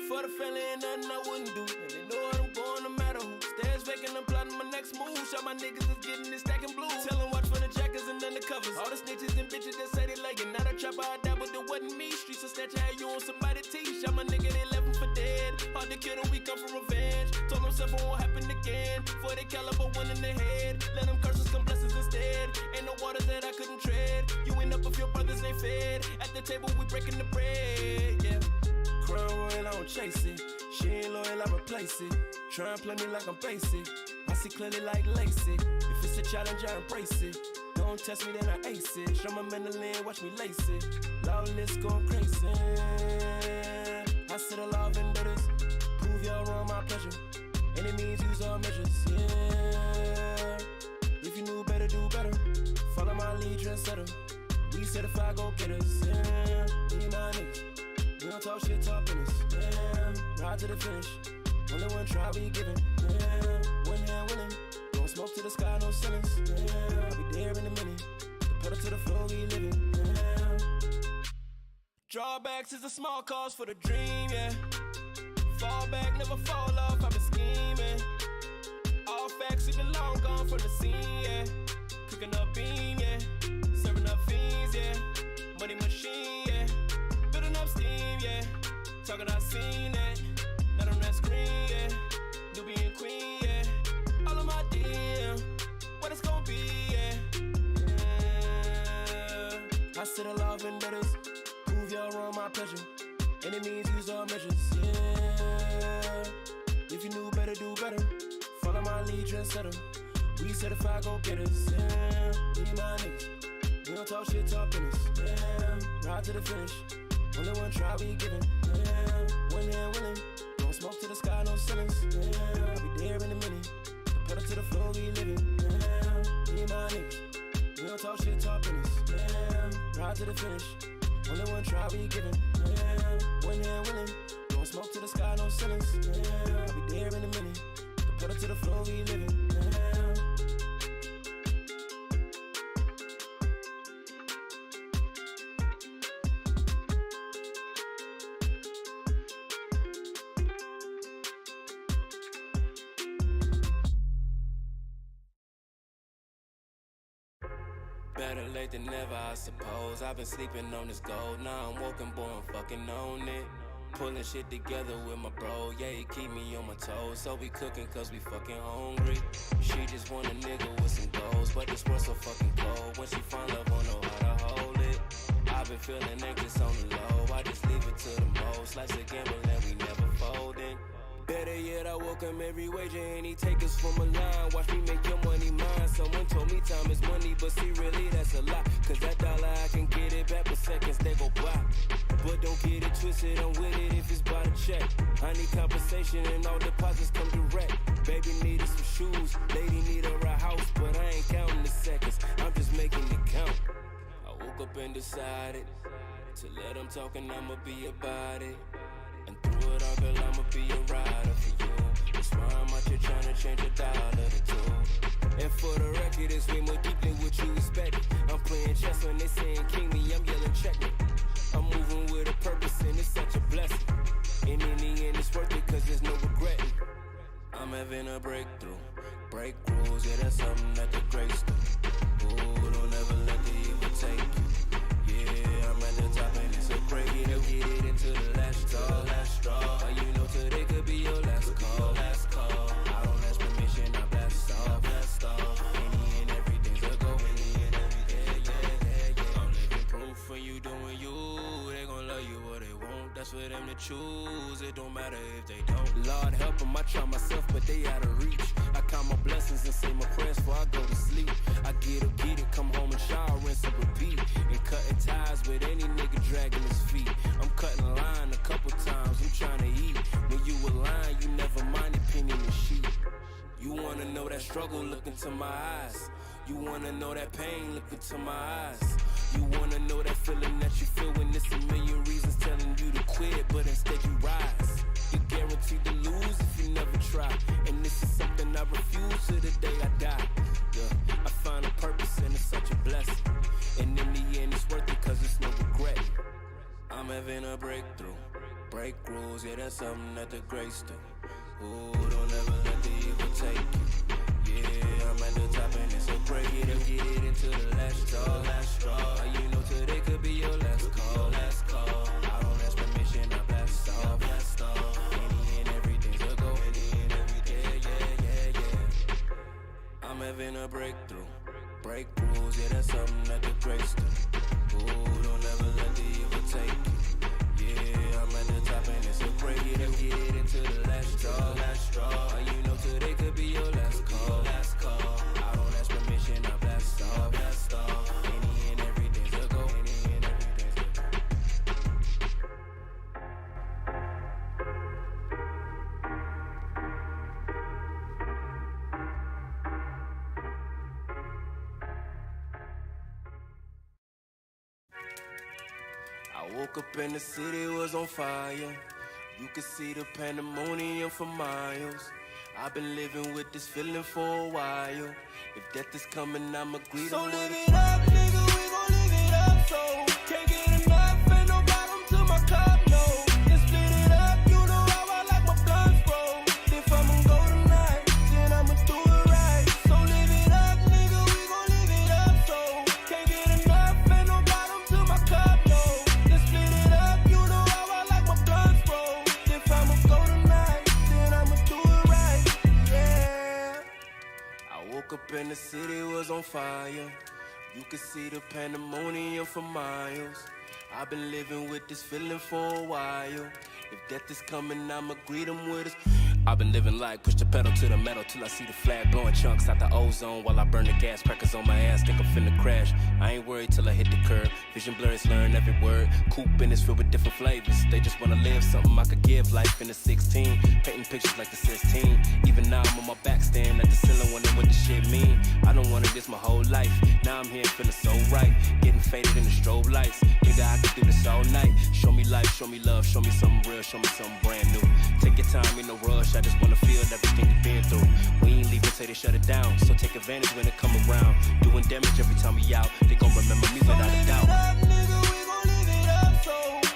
For the family, ain't nothing I wouldn't do. And they know what I'm going, no matter who. Stairs vacant, I'm plotting my next move. Shout my niggas is getting this stacking blue. Tell them watch for the jackers and undercovers. All the snitches and bitches that say they like it. Not a trapper, I die, but it wasn't me. Streets will snatch had you on somebody's teeth. Shout my nigga, they left him for dead. Hard to kill them, we come for revenge. Told them something won't happen again. For they caliber one in the head. Let them curses come blessings instead. Ain't no waters that I couldn't tread. You end up if your brothers ain't fed. At the table, we breaking the bread, yeah. Crown royal, I don't chase it. She ain't loyal, I replace it. Try and play me like I'm basic. I see clearly like lace it. If it's a challenge, I embrace it. Don't test me, then I ace it. Show my mental in, watch me lace it. Lawless going crazy. I sit a law of vendettas. Prove y'all wrong, my pleasure. Enemies use all measures, yeah. If you knew better, do better. Follow my lead, trendsetter. We certified go-getters, yeah. Me and my niggas. We don't talk shit, talk business, yeah. Ride to the finish. Only one try, we giving, yeah. One hand winning. Don't smoke to the sky, no ceilings, yeah. I'll be there in a minute. The pedal to the floor, we living, yeah. Drawbacks is a small cause for the dream, yeah. Fall back, never fall off, I've been scheming. All facts, we been long gone from the scene, yeah. Cooking up beam, yeah. Serving up fiends, yeah. Money machine, yeah. Building up steam, yeah. Talking, I seen that. Not on that screen, yeah. Nubian queen, yeah. All of my DM, what it's gonna be, yeah. I sit a law of vendettas. Prove y'all wrong, my pleasure. Enemies use all measures, yeah. If you knew better, do better. Follow my lead, trendsetter. We certified go-getters, yeah. Me and my niggas. We don't talk shit, talk business, yeah. Ride to the finish. Only one try, we giving, yeah. One hand winning. Don't smoke to the sky, no ceilings, yeah. I'll be there in a minute. The pedal to the floor, we living, yeah. Me and my niggas. We don't talk shit, talk business, yeah. Ride to the finish. Only one try, we giving, yeah. One hand winning. Don't smoke to the sky, no ceilings, yeah. I'll be there in a minute. The pedal to the floor, we living, yeah. Better late than never, I suppose. I've been sleeping on this gold. Now I'm woken, boy, I'm fucking on it. Pulling shit together with my bro. Yeah, he keep me on my toes. So we cooking cause we fucking hungry. She just want a nigga with some goals. But this world so fucking cold. When she find love, won't know how to hold it. I've been feeling anxious on the low. I just leave it to the most. Life's a gamble and we never folding. Better yet, I welcome every wager and he take us from a line. Watch me make your money mine. Someone told me time is money, but see really that's a lie. Cause that dollar I can get it back, but seconds they go by. But don't get it twisted, I'm with it if it's by the check. I need compensation and all deposits come direct. Baby needed some shoes, lady need her a house, but I ain't counting the seconds, I'm just making it count. I woke up and decided to let them talk and I'ma be about it. And through it all, girl, I'ma be a rider for you. That's why I'm out here trying to change a dollar to two. And for the record, it's way more deep than what you expected. I'm playing chess when they saying king me, I'm yelling check me. I'm moving with a purpose and it's such a blessing. And in the end, it's worth it cause there's no regretting. I'm having a breakthrough. Break rules, yeah, that's something that the greats do. Ooh, don't ever let the evil take you. Yeah, I'm at the top and it's a break. They'll get it into the last straw, last straw. Oh, you know today could be your last call, last call. I don't ask permission, I blast off, blast off. Any and everything's a go, any and everything, yeah. I'm living proof for you doing you. They gon' love you what they want, that's for them to choose. It don't matter if they don't. Lord help them, I try myself, but they out of reach. I count my blessings and say my prayers before I go to sleep. I get it, come home and shower, rinse and repeat. And cutting ties with any nigga dragging his feet. I'm cutting a line a couple times, I'm trying to eat. When you align, you never mind opinion and sheet. You wanna know that struggle, look into my eyes. You wanna know that pain, look into my eyes. You wanna know that feeling that you feel when there's a million reasons telling you to quit, but instead you rise. You're guaranteed to lose if you never try. And this is something I refuse to the day I die. Yeah, I find a purpose and it's such a blessing. And in the end it's worth it cause it's no regret. I'm having a breakthrough. Break rules, yeah, that's something that the greats do. Ooh, don't ever let the evil take you. Yeah, I'm at the top and it's so break it and get it into the last straw, last straw. You know today could be your last call, last call. I don't ask permission, I blast off, blast off. Any and everything's a go, any and everything, yeah. I'm having a breakthrough. Break rules, yeah, that's something that the greats do. Ooh, don't ever let the evil take you. Yeah, I'm at the top and it's a break it and get it into the last straw, last straw. You know today could be your last call, last call. I don't ask permission, I blast off, blast off. Any and everything's a go, any and everything's a go. I woke up and the city was on fire. You could see the pandemonium for miles. I've been living with this feeling for a while. If death is coming, I'ma greet So him live with it up, nigga, we gon' live it up. So can't get enough, ain't no bottom to my cup, no. Then split it up, you know how I like my blunts, bro. If I'ma go tonight, then I'ma do it right. So live it up, nigga, we gon' live it up. So can't get enough, ain't no bottom to my cup, no. Then split it up, you know how I like my blunts, bro. If I'ma go tonight, then I'ma do it right, yeah. I woke up and the city was on fire. You could see the pandemonium for miles. I've been living with this feeling for a while. If death is coming, I'ma greet him with his. I've been living like push the pedal to the metal till I see the flag blowing chunks out the ozone while I burn the gas crackers on my ass. Think I'm finna crash. I ain't worried till I hit the curb. Vision blurs, learn every word. Coupe in this filled with different flavors. They just wanna live something I could give life in the 16. Painting pictures like the 16. Even now I'm on my back stand at the ceiling wondering what this shit mean. I don't wanna this my whole life. Now I'm here feeling so right. Getting faded in the strobe lights. Nigga, I could do this all night. Show me life, show me love, show me something real, show me something brand new. Take your time, in no rush. I just wanna feel everything you've been through. We ain't leaving till they shut it down. So take advantage when it come around. Doing damage every time we out. They gon' remember me without a doubt. So live it up, nigga, we gon' live it up. So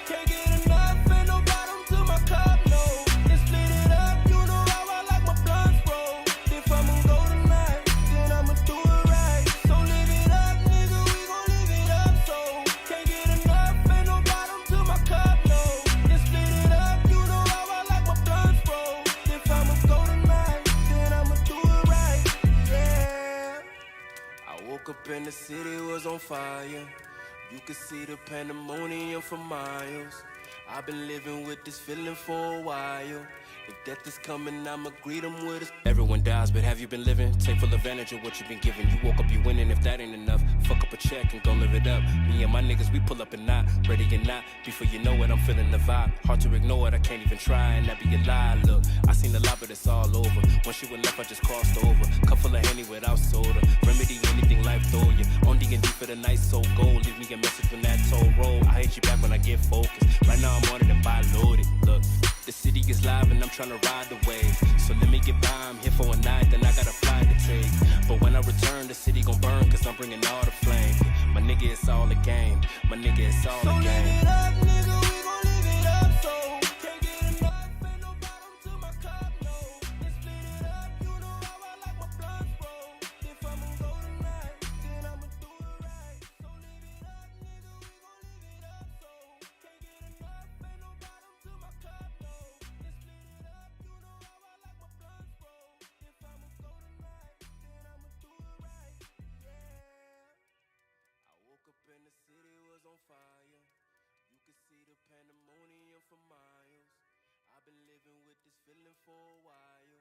can't get enough, ain't no bottom to my cup, no. Then split it up, you know how I like my blunts, bro. If I'ma go tonight, then I'ma do it right. So live it up, nigga, we gon' live it up. So can't get enough, ain't no bottom to my cup, no. Then split it up, you know how I like my blunts, bro. If I'ma go tonight, then I'ma do it right, yeah. I woke up and the city was on fire. You could see the pandemonium for miles. I've been living with this feeling for a while. If death is coming, I'ma greet him with his. Everyone dies, but have you been living? Take full advantage of what you've been given. You woke up, you winning. If that ain't enough, fuck up a check and go live it up. Me and my niggas, we pull up and not ready or not. Before you know it, I'm feeling the vibe. Hard to ignore it, I can't even try, and that be a lie. Look, I seen a lot, but it's all over. Once you were left, I just crossed over. Cup full of Henny without soda. Remedy anything life throw you. On D&D for the night, so gold. Leave me a message when that toll roll. I hate you back when I get focused. Right now I'm on it and buy loaded. Look, the city is live and I'm trying to ride the wave. So let me get by, I'm here for a night, then I got a flight to take. But when I return, the city gon' burn, cause I'm bringing all the flame. My nigga, it's all a game. My nigga, it's all So a live game. it up, nigga, we gon' live it up. So can't get enough, ain't no bottom to my cup, no. Then split it up, you know how I like my blunts, bro. If I'ma go tonight, then I'ma do it right. So live it up, nigga, we gon' live it up. So can't get enough, ain't no bottom to my cup, no. Then split it up, you know how I like my blunts, bro. If I'ma go tonight, then I'ma do it right, yeah. I woke up and the city was on fire. You could see the pandemonium for miles. I've been living with this feeling for a while.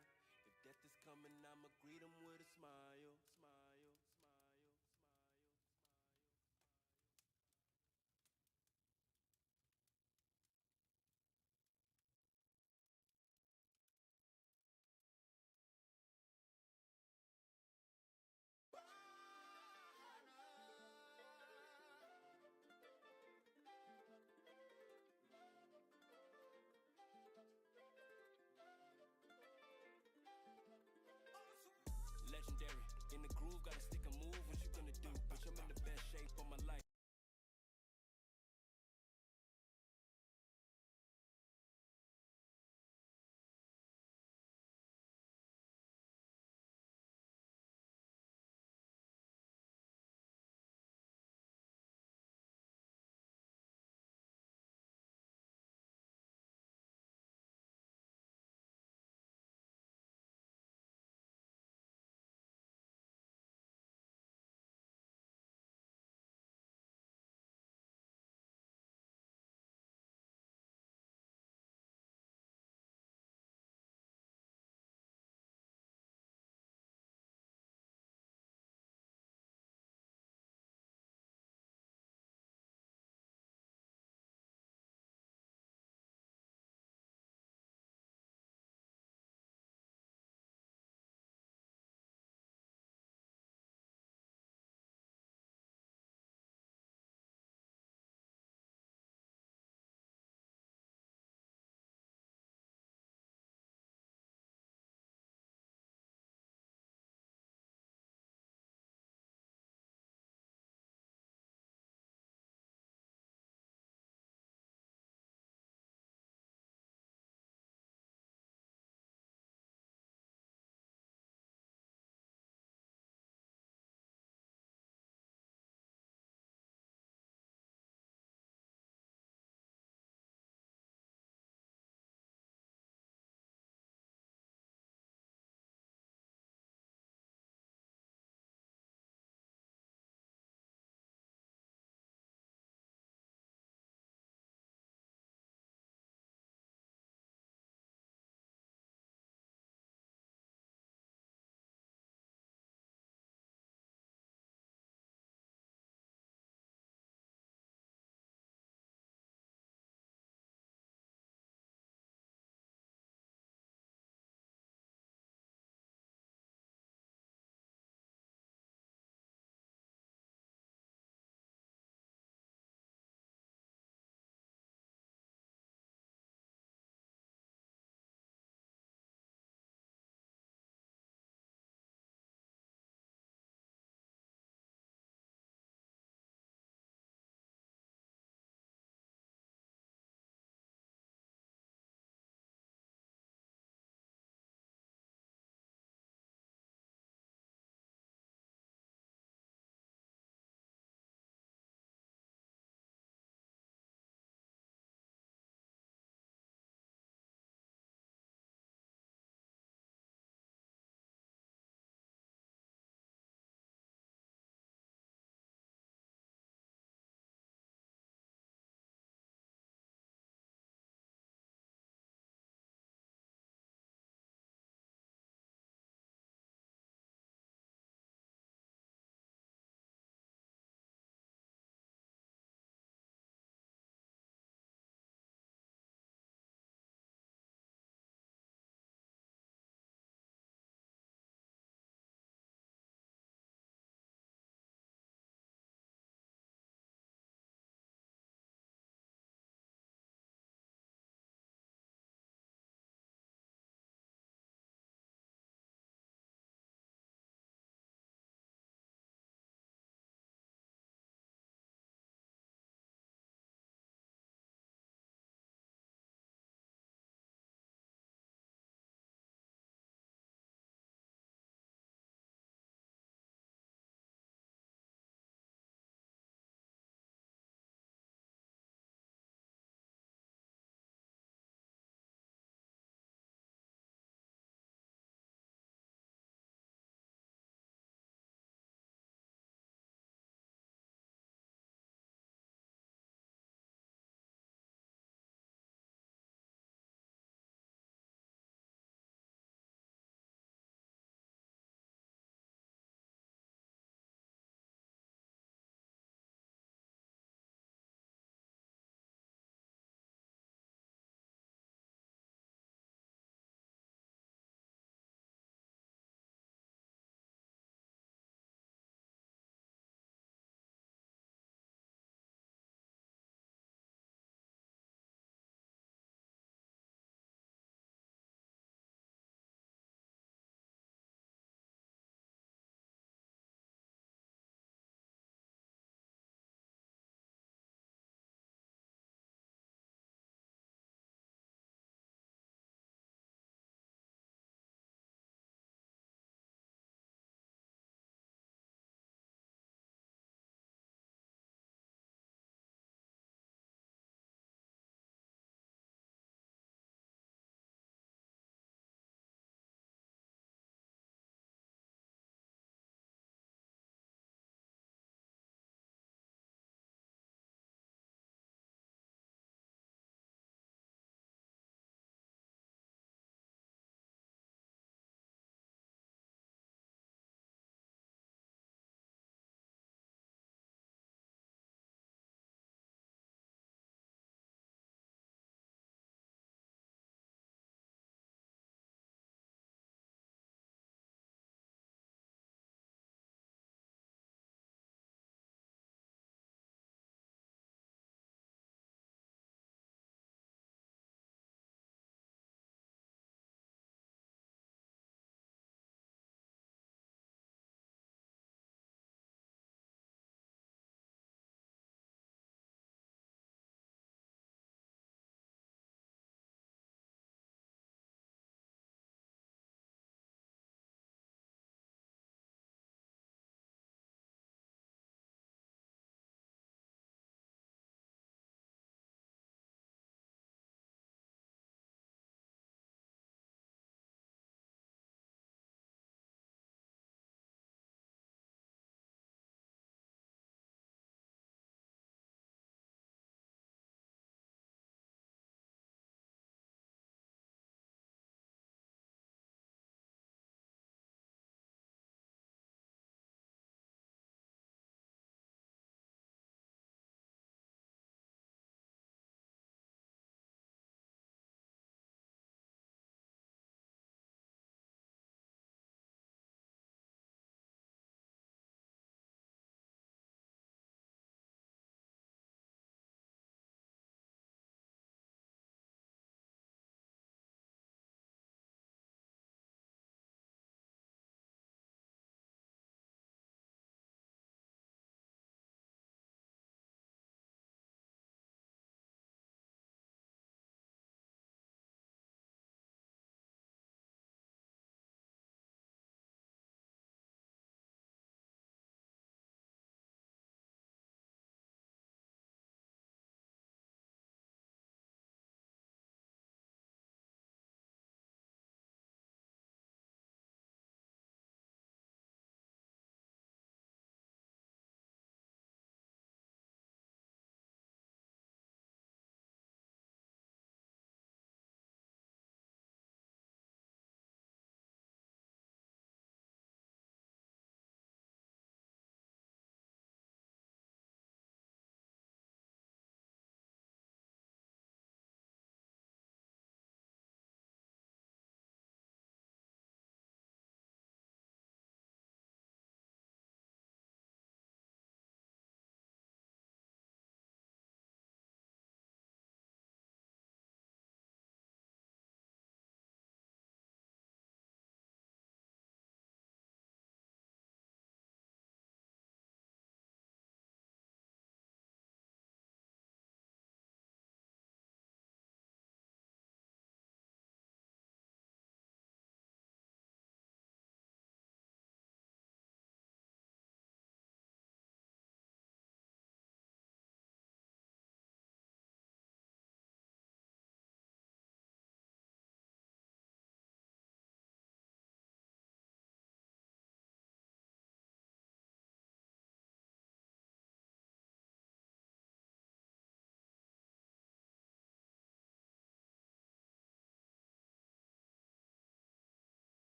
If death is coming, I'ma greet him with a smile. Legendary, in the groove, gotta stick a move. What you gonna do? Bitch, I'm in the best shape of my life.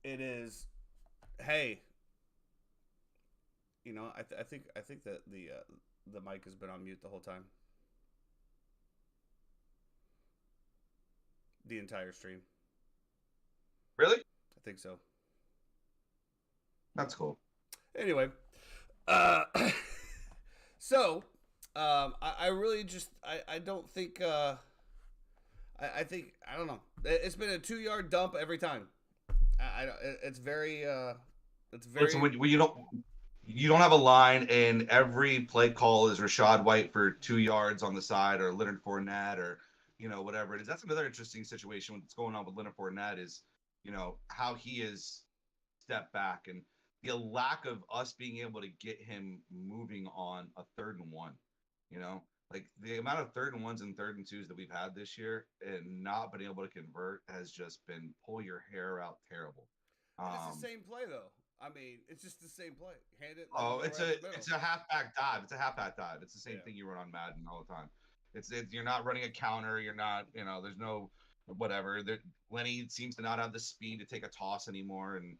it is, hey, I think that the mic has been on mute the whole time, the entire stream. Really? I think so. That's cool. Anyway, uh, so I really just I don't think I think I don't know. It's been a 2-yard dump every time. It's very Listen, when you don't have a line and every play call is Rashad White for 2 yards on the side or Leonard Fournette or whatever it is. That's another interesting situation. What's going on with Leonard Fournette is how he is stepped back and the lack of us being able to get him moving on a 3rd and 1. Like the amount of 3rd and 1s and 3rd and 2s that we've had this year and not been able to convert has just been pull your hair out terrible. It's the same play though. I mean, it's just the same play. Hand it. It's a halfback dive. It's a halfback dive. It's the same thing you run on Madden all the time. It's you're not running a counter. You're not. There's no whatever. Lenny seems to not have the speed to take a toss anymore and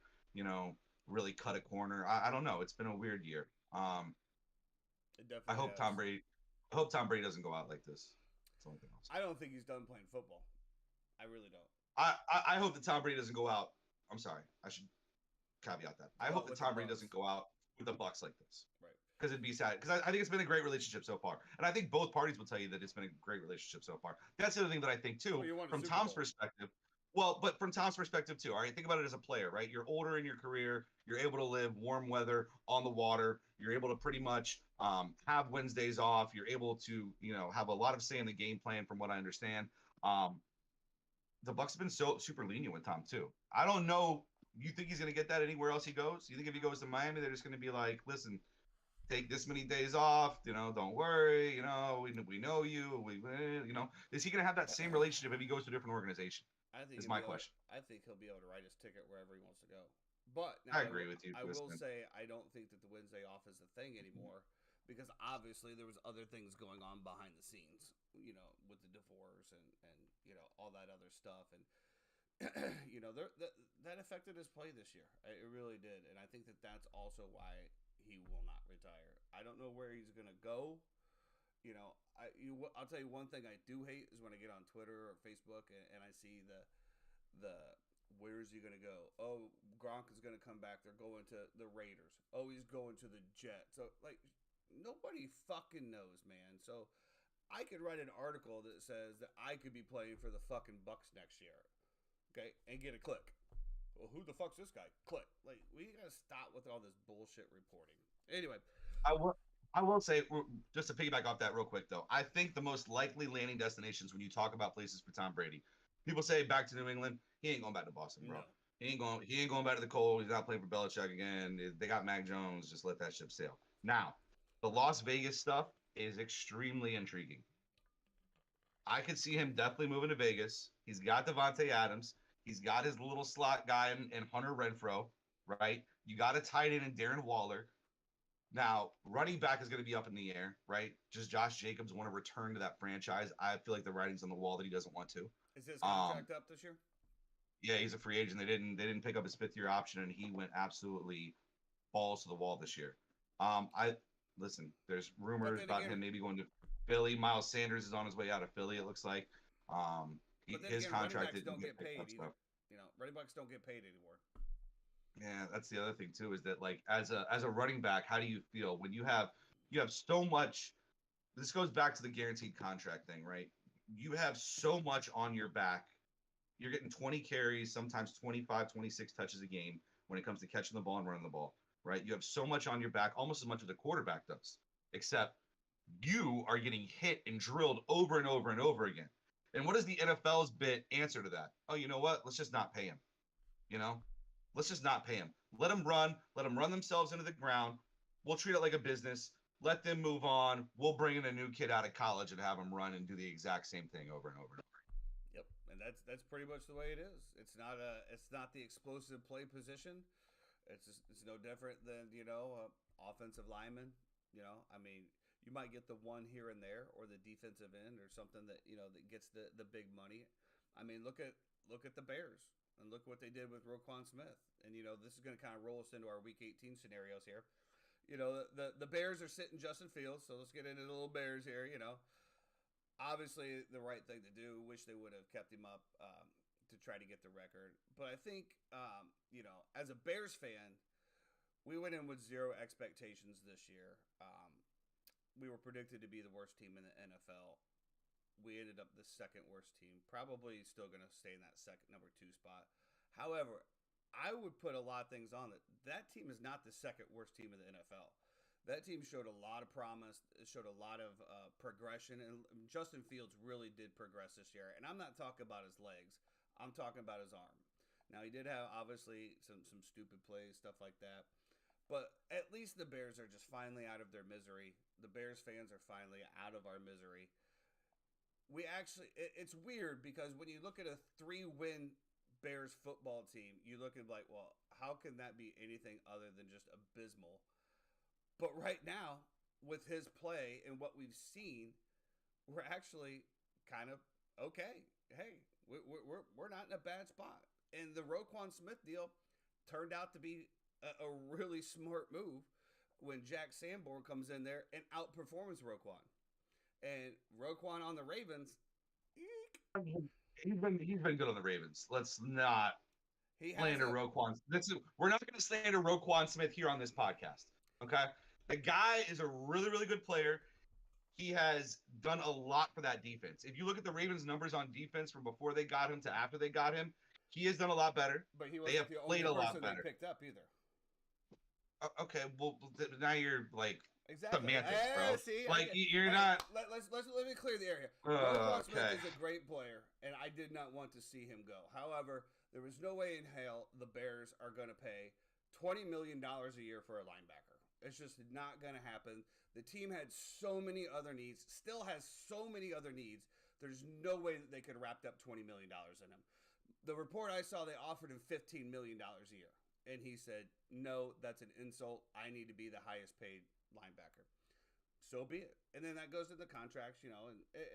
really cut a corner. I don't know. It's been a weird year. It definitely I hope Tom Brady. I hope Tom Brady doesn't go out like this. That's the only thing else. I don't think he's done playing football. I really don't. I hope that Tom Brady doesn't go out. I'm sorry. I should caveat that. I hope that Tom Brady doesn't go out with the Bucs like this. Right. Because it'd be sad. Because I think it's been a great relationship so far. And I think both parties will tell you that it's been a great relationship so far. That's the other thing that I think, too, from Tom's perspective. Well, but from Tom's perspective, too, all right, think about it as a player, right? You're older in your career. You're able to live warm weather on the water. You're able to pretty much have Wednesdays off. You're able to, have a lot of say in the game plan from what I understand. The Bucs have been so super lenient with Tom, too. I don't know. You think he's going to get that anywhere else he goes? You think if he goes to Miami, they're just going to be like, listen, take this many days off, don't worry, we know you, is he going to have that same relationship if he goes to a different organization? Is my question. I think he'll be able to write his ticket wherever he wants to go. But now, I agree with you. I will say I don't think that the Wednesday off is the thing anymore because obviously there was other things going on behind the scenes, with the divorce and all that other stuff and that affected his play this year. It really did, and I think that that's also why he will not retire. I don't know where he's gonna go. I'll tell you one thing I do hate is when I get on Twitter or Facebook and I see the where's he gonna go? Oh, Gronk is gonna come back. They're going to the Raiders. Oh, he's going to the Jets. So nobody fucking knows, man. So I could write an article that says that I could be playing for the fucking Bucs next year. Okay, and get a click. Well, who the fuck's this guy? Click. We gotta stop with all this bullshit reporting. Anyway, I will say, just to piggyback off that real quick, though, I think the most likely landing destinations when you talk about places for Tom Brady, people say back to New England. He ain't going back to Boston, bro. No. He ain't going back to the cold. He's not playing for Belichick again. They got Mac Jones. Just let that ship sail. Now, the Las Vegas stuff is extremely intriguing. I could see him definitely moving to Vegas. He's got Devontae Adams. He's got his little slot guy in Hunter Renfrow, right? You got a tight end in Darren Waller. Now, running back is going to be up in the air, right? Just Josh Jacobs want to return to that franchise. I feel like the writing's on the wall that he doesn't want to. Is his contract up this year? Yeah, he's a free agent. They didn't pick up his 5th-year option, and he went absolutely balls to the wall this year. Listen. There's rumors about him maybe going to Philly. Miles Sanders is on his way out of Philly. It looks like. His contract don't get paid either. Running backs don't get paid anymore. Yeah, that's the other thing too. Is that as a running back, how do you feel when you have so much? This goes back to the guaranteed contract thing, right? You have so much on your back. You're getting 20 carries, sometimes 25, 26 touches a game when it comes to catching the ball and running the ball, right? You have so much on your back, almost as much as the quarterback does, except you are getting hit and drilled over and over and over again. And what is the NFL's answer to that? Oh, you know what? Let's just not pay him. Let's just not pay him. Let them run themselves into the ground. We'll treat it like a business. Let them move on. We'll bring in a new kid out of college and have him run and do the exact same thing over and over and over. Yep, and that's pretty much the way it is. It's not the explosive play position. It's no different than offensive lineman. I mean, you might get the one here and there, or the defensive end, or something that that gets the big money. I mean, look at the Bears. And look what they did with Roquan Smith. And, this is going to kind of roll us into our Week 18 scenarios here. The Bears are sitting Justin Fields, so let's get into the little Bears here. Obviously the right thing to do. Wish they would have kept him up to try to get the record. But I think, as a Bears fan, we went in with zero expectations this year. We were predicted to be the worst team in the NFL. We ended up the second worst team. Probably still going to stay in that second number 2 spot. However, I would put a lot of things on it. That team is not the second worst team in the NFL. That team showed a lot of promise. It showed a lot of progression. And Justin Fields really did progress this year. And I'm not talking about his legs. I'm talking about his arm. Now, he did have, obviously, some stupid plays, stuff like that. But at least the Bears are just finally out of their misery. The Bears fans are finally out of our misery. It's weird because when you look at a 3-win Bears football team, you look at like, well, how can that be anything other than just abysmal? But right now, with his play and what we've seen, we're actually kind of okay. Hey, we're not in a bad spot. And the Roquan Smith deal turned out to be a really smart move when Jack Sanborn comes in there and outperforms Roquan. And Roquan on the Ravens, he's been good on the Ravens. Let's not slander Roquan. We're not going to slander Roquan Smith here on this podcast. Okay, the guy is a really, really good player. He has done a lot for that defense. If you look at the Ravens' numbers on defense from before they got him to after they got him, he has done a lot better. But he wasn't the only person they picked up either. Okay, well now you're like exactly. Semantics, bro. See, like you're not. Let me clear the area. Roquan Smith is a great player, and I did not want to see him go. However, there was no way in hell the Bears are going to pay $20 million a year for a linebacker. It's just not going to happen. The team had so many other needs, still has so many other needs. There's no way that they could have wrapped up $20 million in him. The report I saw, they offered him $15 million a year. And he said, no, that's an insult. I need to be the highest paid linebacker. So be it. And then that goes to the contracts, and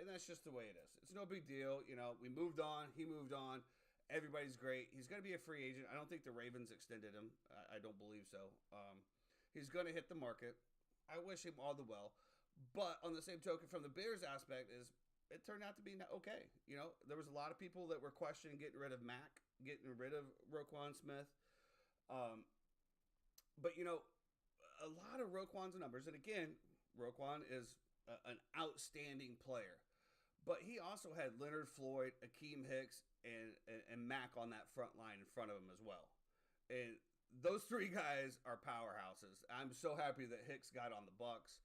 that's just the way it is. It's no big deal. We moved on. He moved on. Everybody's great. He's going to be a free agent. I don't think the Ravens extended him. I don't believe so. He's going to hit the market. I wish him all the well. But on the same token, from the Bears aspect, is it turned out to be okay. There was a lot of people that were questioning getting rid of Mack, getting rid of Roquan Smith. But a lot of Roquan's numbers, and again, Roquan is an outstanding player, but he also had Leonard Floyd, Akeem Hicks, and Mack on that front line in front of him as well. And those three guys are powerhouses. I'm so happy that Hicks got on the Bucs.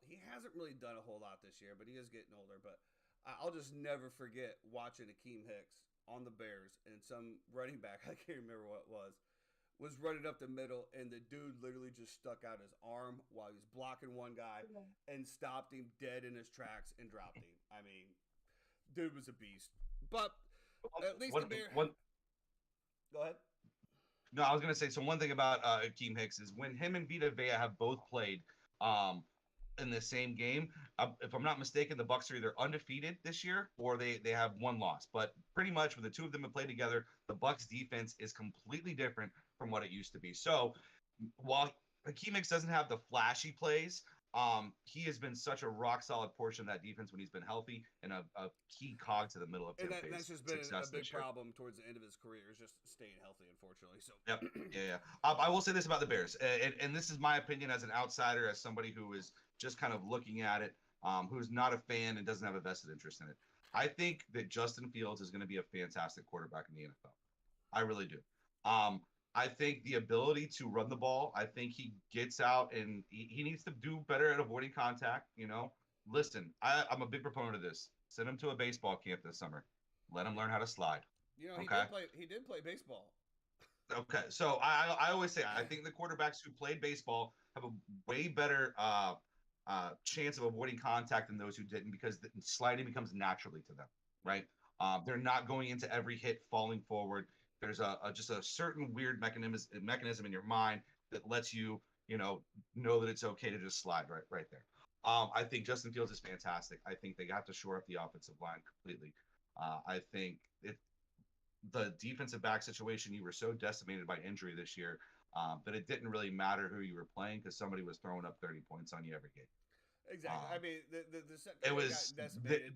He hasn't really done a whole lot this year, but he is getting older. But I'll just never forget watching Akeem Hicks on the Bears and some running back, I can't remember what it was running up the middle, and the dude literally just stuck out his arm while he was blocking one guy and stopped him dead in his tracks and dropped him. I mean, dude was a beast. But at least the Bears... Go ahead. No, I was going to say, so one thing about Akeem Hicks is when him and Vita Vea have both played in the same game, if I'm not mistaken, the Bucs are either undefeated this year or they have one loss. But pretty much when the two of them have played together, the Bucs defense is completely different from what it used to be. So while Akeem Hicks doesn't have the flashy plays, he has been such a rock solid portion of that defense when he's been healthy and a key cog to the middle of Tampa Bay's success. And that's just been a big problem towards the end of his career, is just staying healthy, unfortunately. So yep. Yeah. I will say this about the Bears, and this is my opinion as an outsider, as somebody who is just kind of looking at it, who's not a fan and doesn't have a vested interest in it. I think that Justin Fields is going to be a fantastic quarterback in the NFL. I really do. I think the ability to run the ball, I think he gets out and he needs to do better at avoiding contact. Listen, I'm a big proponent of this. Send him to a baseball camp this summer. Let him learn how to slide. He did play baseball. Okay, so I always say I think the quarterbacks who played baseball have a way better chance of avoiding contact than those who didn't, because the sliding becomes naturally to them, right? They're not going into every hit falling forward. There's just a certain weird mechanism in your mind that lets you, know that it's okay to just slide right there. I think Justin Fields is fantastic. I think they have to shore up the offensive line completely. I think the defensive back situation, you were so decimated by injury this year that it didn't really matter who you were playing because somebody was throwing up 30 points on you every game. Exactly. I Um, mean, the it secondary got was decimated.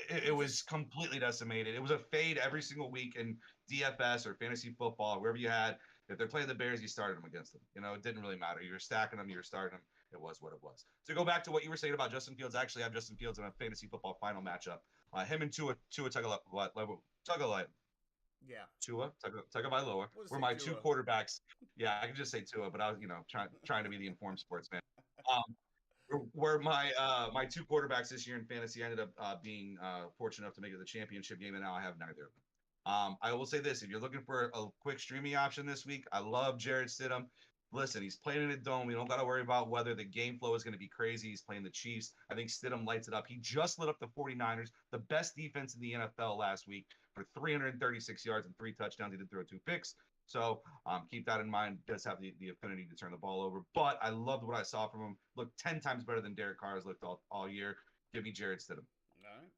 it was completely decimated. It was a fade every single week in DFS or fantasy football, wherever you had. If they're playing the Bears, you started them against them. You know, it didn't really matter. You were stacking them, you were starting them. It was what it was. To go back to what you were saying about Justin Fields, I actually have Justin Fields in a fantasy football final matchup. Him and Tua Tagovailoa. Yeah. Tagovailoa We'll just were say my two Tua. quarterbacks. Yeah, I can just say Tua, but I was, trying to be the informed sportsman. Were my two quarterbacks this year in fantasy. I ended up being fortunate enough to make it to the championship game, and now I have neither of them. I will say this: if you're looking for a quick streaming option this week, I love Jared Stidham. Listen, he's playing in a dome. We don't got to worry about whether the game flow is going to be crazy. He's playing the Chiefs. I think Stidham lights it up. He just lit up the 49ers, the best defense in the NFL last week, for 336 yards and 3 touchdowns. He did throw 2 picks. So keep that in mind. Does have the affinity to turn the ball over. But I loved what I saw from him. Looked 10 times better than Derek Carr has looked all year. Give me Jared Stidham. All right.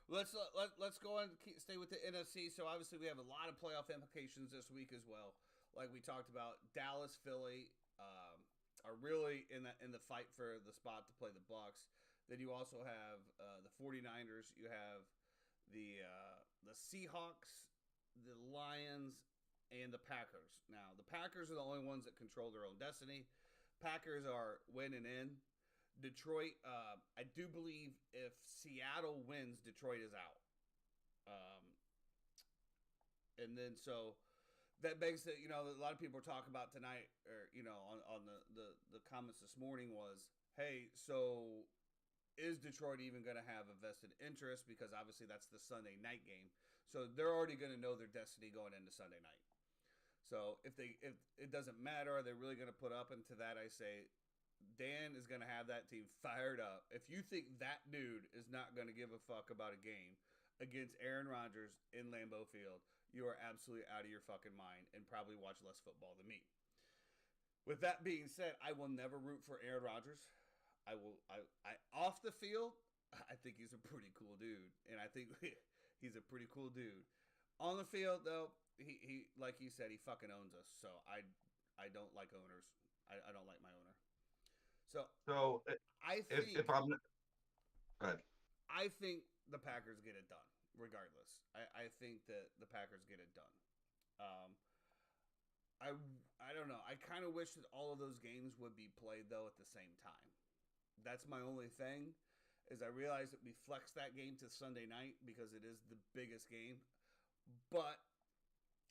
Let's go and stay with the NFC. So obviously we have a lot of playoff implications this week as well. Like we talked about, Dallas, Philly are really in the fight for the spot to play the Bucs. Then you also have the 49ers. You have the Seahawks, the Lions, and the Packers. Now the Packers are the only ones that control their own destiny. Packers are winning in. Detroit, I do believe if Seattle wins, Detroit is out. And then so that begs that, a lot of people are talking about tonight, or, on the comments this morning was, hey, so is Detroit even going to have a vested interest? Because obviously that's the Sunday night game. So they're already going to know their destiny going into Sunday night. So if it doesn't matter, are they really going to put up into that? I say, Dan is going to have that team fired up. If you think that dude is not going to give a fuck about a game against Aaron Rodgers in Lambeau Field, you are absolutely out of your fucking mind and probably watch less football than me. With that being said, I will never root for Aaron Rodgers. I off the field, I think he's a pretty cool dude, and I think he's a pretty cool dude. On the field, though, he like you said, he fucking owns us. So I don't like owners. I don't like my owner. So I think if I'm go ahead. I think the Packers get it done, regardless. I think that the Packers get it done. I don't know. I kind of wish that all of those games would be played though at the same time. That's my only thing. Is I realize that we flexed that game to Sunday night because it is the biggest game, but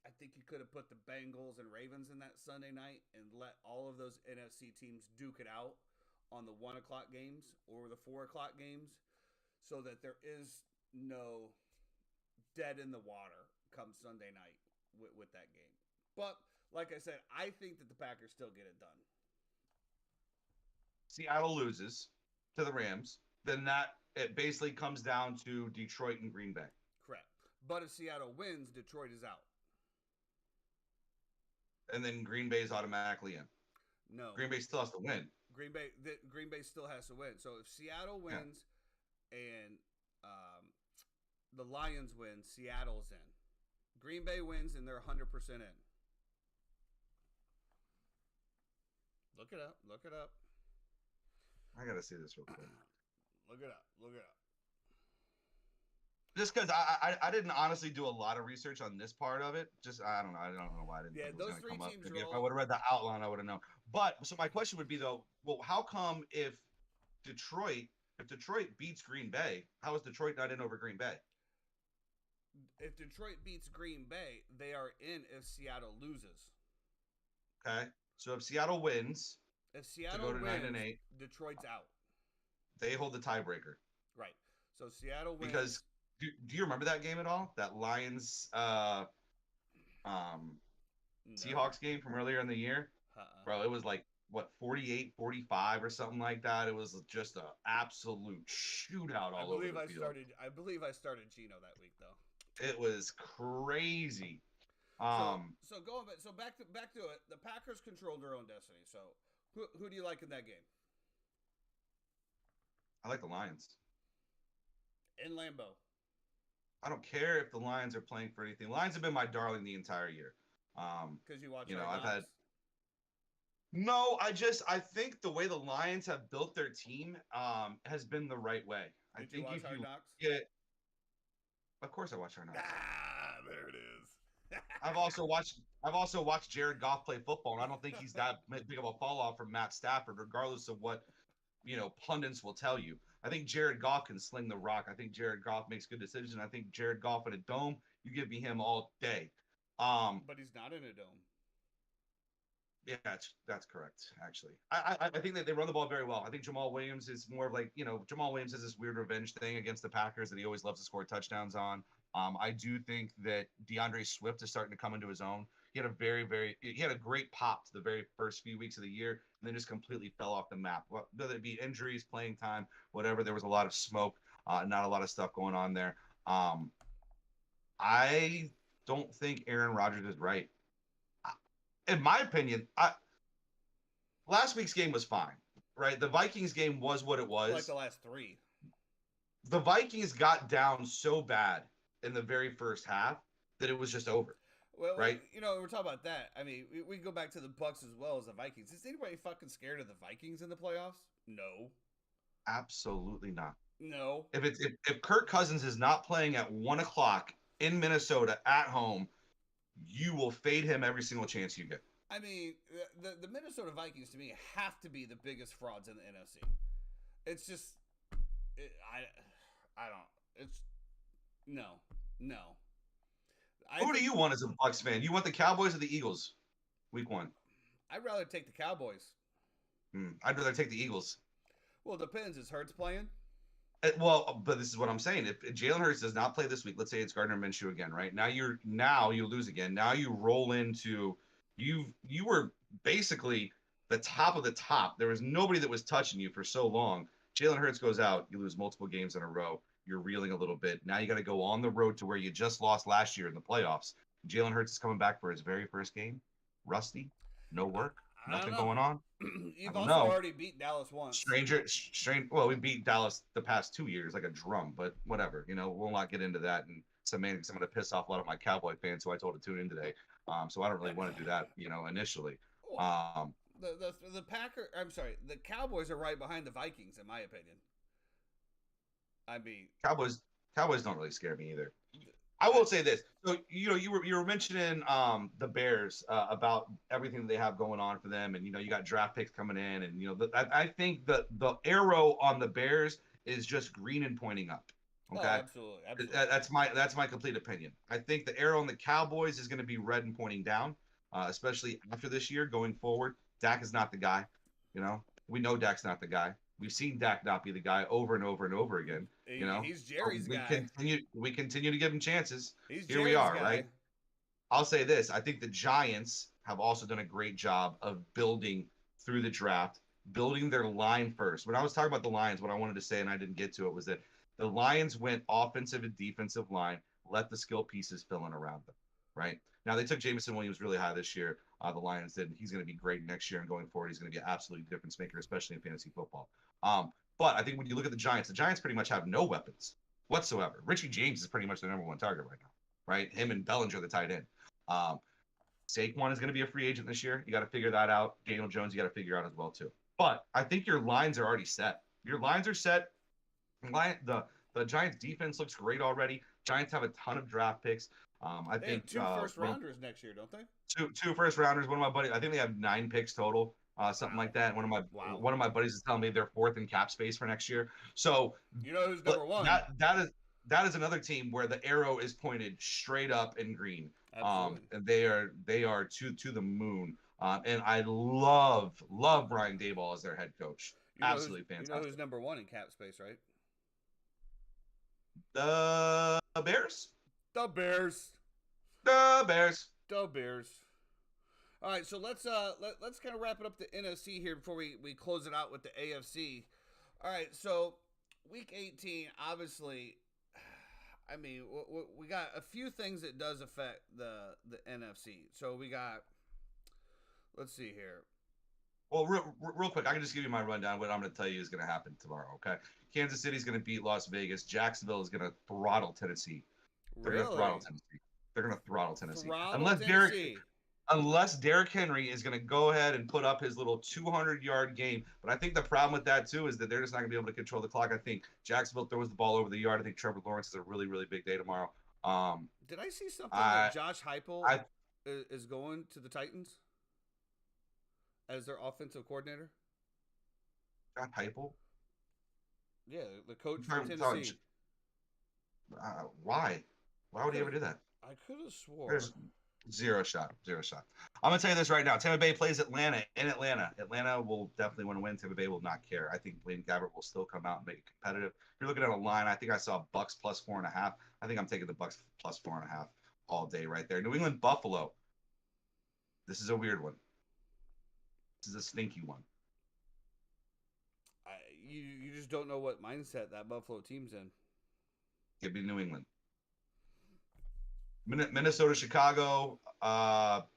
I think you could have put the Bengals and Ravens in that Sunday night and let all of those NFC teams duke it out on the 1 o'clock games or the 4 o'clock games so that there is no dead in the water come Sunday night with that game. But like I said, I think that the Packers still get it done. Seattle loses to the Rams, then it basically comes down to Detroit and Green Bay. Correct. But if Seattle wins, Detroit is out. And then Green Bay is automatically in. No. Green Bay still has to win. Green Bay still has to win. So if Seattle wins and the Lions win, Seattle's in. Green Bay wins and they're 100% in. Look it up. I gotta see this real quick. Look it up. Just because I didn't honestly do a lot of research on this part of it. Just I don't know why I didn't. Yeah, think it was those gonna three come up. teams Maybe are if all- I would have read the outline, I would have known. But so my question would be though, well, how come if Detroit beats Green Bay, how is Detroit not in over Green Bay? If Detroit beats Green Bay, they are in if Seattle loses. Okay, so if Seattle wins, If Seattle to 9 wins, and 8, Detroit's out. they hold the tiebreaker. Right. So Seattle wins. Because do you remember that game at all? That Lions Seahawks game from earlier in the year? Bro, it was like what 48-45 or something like that. It was just an absolute shootout all over the field. I believe I started Gino that week though. It was crazy. So back to it. The Packers controlled their own destiny. So who do you like in that game? I like the Lions. In Lambeau. I don't care if the Lions are playing for anything. Lions have been my darling the entire year. Because you watch. You know, Hard I've Knocks? had no. I think the way the Lions have built their team has been the right way. I Did you think watch if Hard you Knocks? get, of course, I watch Hard Knocks. Ah, there it is. I've also watched Jared Goff play football, and I don't think he's that big of a fall off from Matt Stafford, regardless of what pundits will tell you. I think Jared Goff can sling the rock. I think Jared Goff makes good decisions. I think Jared Goff in a dome, you give me him all day. But he's not in a dome. Yeah, that's correct. Actually, I think that they run the ball very well. I think Jamal Williams is more of like Jamal Williams has this weird revenge thing against the Packers that he always loves to score touchdowns on. I do think that DeAndre Swift is starting to come into his own. He had a great pop to the very first few weeks of the year, and then just completely fell off the map. Whether it be injuries, playing time, whatever, there was a lot of smoke, not a lot of stuff going on there. I don't think Aaron Rodgers is right. In my opinion, last week's game was fine, right? The Vikings game was what it was. Like the last three. The Vikings got down so bad in the very first half that it was just over. Well, right? We're talking about that. I mean, we can go back to the Bucks as well as the Vikings. Is anybody fucking scared of the Vikings in the playoffs? No. Absolutely not. No. If Kirk Cousins is not playing at 1:00 in Minnesota at home, you will fade him every single chance you get. I mean, the Minnesota Vikings to me have to be the biggest frauds in the NFC. It's just, I don't. It's no. Who do you want as a Bucks fan? You want the Cowboys or the Eagles? Week 1. I'd rather take the Cowboys. I'd rather take the Eagles. Well, it depends. Is Hurts playing? Well, but this is what I'm saying. If Jalen Hurts does not play this week, let's say it's Gardner Minshew again, right? Now you lose again. Now you roll into you were basically the top of the top. There was nobody that was touching you for so long. Jalen Hurts goes out, you lose multiple games in a row. You're reeling a little bit. Now you got to go on the road to where you just lost last year in the playoffs. Jalen Hurts is coming back for his very first game. Rusty, no work, nothing going on. You've also already beat Dallas once. Well, we beat Dallas the past 2 years like a drum, but whatever. We'll not get into that and semantics. I'm going to piss off a lot of my Cowboy fans who I told to tune in today. So I don't really want to do that, initially. The the Cowboys are right behind the Vikings, in my opinion. I mean, Cowboys don't really scare me either. I will say this. So you were mentioning the Bears about everything that they have going on for them, and you got draft picks coming in, and I think the arrow on the Bears is just green and pointing up. Okay, absolutely. That's my complete opinion. I think the arrow on the Cowboys is going to be red and pointing down, especially after this year going forward. Dak is not the guy. We know Dak's not the guy. We've seen Dak not be the guy over and over and over again. He's Jerry's guy. We continue to give him chances. Here Jerry's we are, guy. Right? I'll say this. I think the Giants have also done a great job of building through the draft, building their line first. When I was talking about the Lions, what I wanted to say, and I didn't get to it, was that the Lions went offensive and defensive line, let the skill pieces fill in around them, right? Now, they took Jameson Williams really high this year. The Lions did. He's going to be great next year and going forward. He's going to be an absolute difference maker, especially in fantasy football. But I think when you look at the Giants pretty much have no weapons whatsoever. Richie James is pretty much their number one target right now, right? Him and Bellinger, the tight end. Saquon is going to be a free agent this year. You got to figure that out. Daniel Jones, you got to figure out as well, too. But I think your lines are already set. Your lines are set. The Giants defense looks great already. Giants have a ton of draft picks. I think 2 first rounders next year, don't they? Two first rounders. One of my buddies, I think they have 9 picks total, something like that. One of my buddies is telling me they're 4th in cap space for next year. So who's number 1? That is another team where the arrow is pointed straight up in green. Absolutely. And they are to the moon. And I love Brian Daboll as their head coach. Absolutely fantastic. You know who's number 1 in cap space, right? The Bears. The Bears. All right, so let's kind of wrap it up the NFC here before we close it out with the AFC. All right, so week 18, obviously, I mean, we got a few things that does affect the NFC. So we got, let's see here. Well, real quick, I can just give you my rundown. What I'm going to tell you is going to happen tomorrow. Okay, Kansas City is going to beat Las Vegas. Jacksonville is going to throttle Tennessee. They're going to throttle Really? Tennessee. They're going to throttle Tennessee. Throttle Tennessee. Unless Derrick Henry is going to go ahead and put up his little 200-yard game. But I think the problem with that, too, is that they're just not going to be able to control the clock. I think Jacksonville throws the ball over the yard. I think Trevor Lawrence is a really, really big day tomorrow. Did I see something that Josh Heupel is going to the Titans as their offensive coordinator? Josh Heupel? Yeah, the coach from Tennessee. Why? Why would he ever do that? I could have swore. There's zero shot. I'm going to tell you this right now. Tampa Bay plays Atlanta in Atlanta. Atlanta will definitely want to win. Tampa Bay will not care. I think Blaine Gabbert will still come out and make it competitive. If you're looking at a line, I think I saw Bucks plus 4.5. I think I'm taking the Bucks plus 4.5 all day right there. New England Buffalo. This is a weird one. This is a stinky one. You just don't know what mindset that Buffalo team's in. Give me New England. Minnesota, Chicago,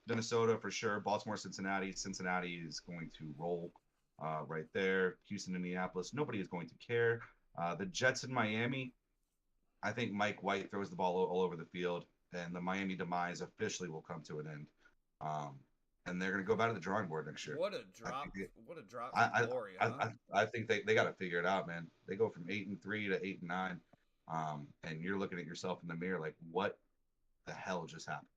Minnesota for sure. Baltimore, Cincinnati. Cincinnati is going to roll right there. Houston, Indianapolis. Nobody is going to care. The Jets in Miami. I think Mike White throws the ball all over the field, and the Miami demise officially will come to an end. And they're going to go back to the drawing board next year. What a drop! What a drop from glory! I think they got to figure it out, man. They go from 8-3 to 8-9, and you're looking at yourself in the mirror like, what the hell just happened?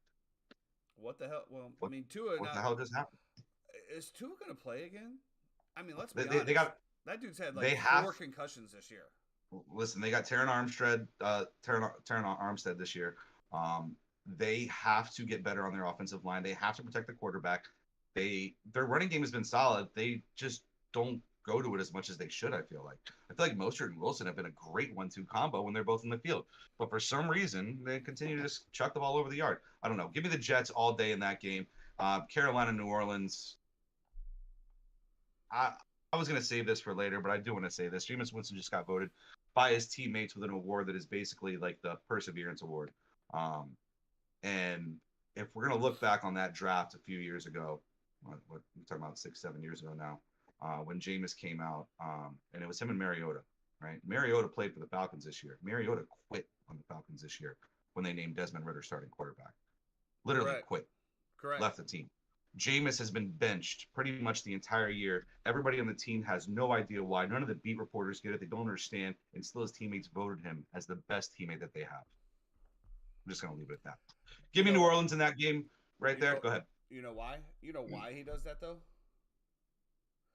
What the hell? Well, I mean, Tua. What the hell just happened? Is Tua going to play again? I mean, let's be honest. That dude's had like 4 concussions this year. Listen, they got Terran Armstead this year. They have to get better on their offensive line. They have to protect the quarterback. Their running game has been solid. They just don't go to it as much as they should, I feel like. I feel like Mostert and Wilson have been a great 1-2 combo when they're both in the field. But for some reason, they continue to just chuck the ball over the yard. I don't know. Give me the Jets all day in that game. Carolina, New Orleans. I was going to save this for later, but I do want to say this. Jameis Winston just got voted by his teammates with an award that is basically like the Perseverance Award. And if we're going to look back on that draft a few years ago, what we're talking about 6-7 years ago now, when Jameis came out, and it was him and Mariota, right? Mariota played for the Falcons this year. Mariota quit on the Falcons this year when they named Desmond Ridder starting quarterback. Literally quit. Correct. Left the team. Jameis has been benched pretty much the entire year. Everybody on the team has no idea why. None of the beat reporters get it. They don't understand. And still his teammates voted him as the best teammate that they have. I'm just going to leave it at that. Give me New Orleans in that game right there. Go ahead. You know why? You know why he does that, though?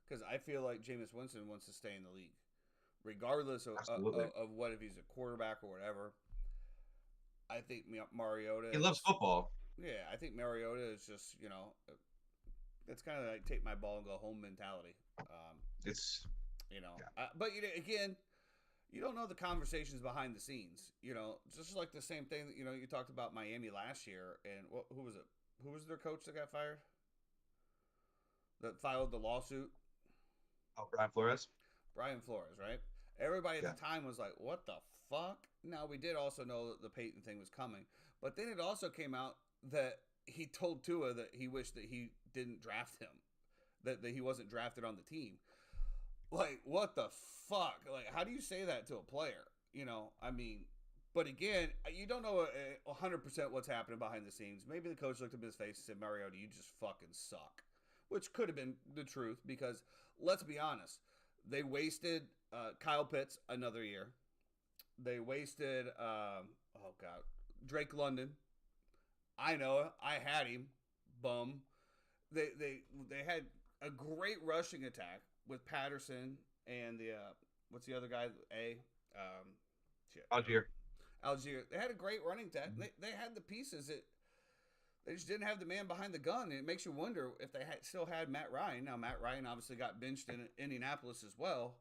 Because I feel like Jameis Winston wants to stay in the league. Regardless of what, if he's a quarterback or whatever. I think Mariota... He loves football. Yeah, I think Mariota is just, it's kind of like take my ball and go home mentality. But again, you don't know the conversations behind the scenes. Just like the same thing that you talked about Miami last year, and who was it? Who was their coach that got fired? That filed the lawsuit. Oh, Brian Flores. Brian Flores, right? Everybody at the time was like, "What the fuck?" Now we did also know that the Peyton thing was coming, but then it also came out that he told Tua that he wished that he didn't draft him, that he wasn't drafted on the team. Like, what the fuck? Like, how do you say that to a player? But again, you don't know 100% what's happening behind the scenes. Maybe the coach looked at his face and said, Mariota, you just fucking suck. Which could have been the truth because, let's be honest, they wasted Kyle Pitts another year. They wasted, Drake London. I know. I had him. Bum. They had a great rushing attack with Patterson and the what's the other guy? Algier. They had a great running attack. They had the pieces. They just didn't have the man behind the gun. And it makes you wonder if they still had Matt Ryan. Now Matt Ryan obviously got benched in Indianapolis as well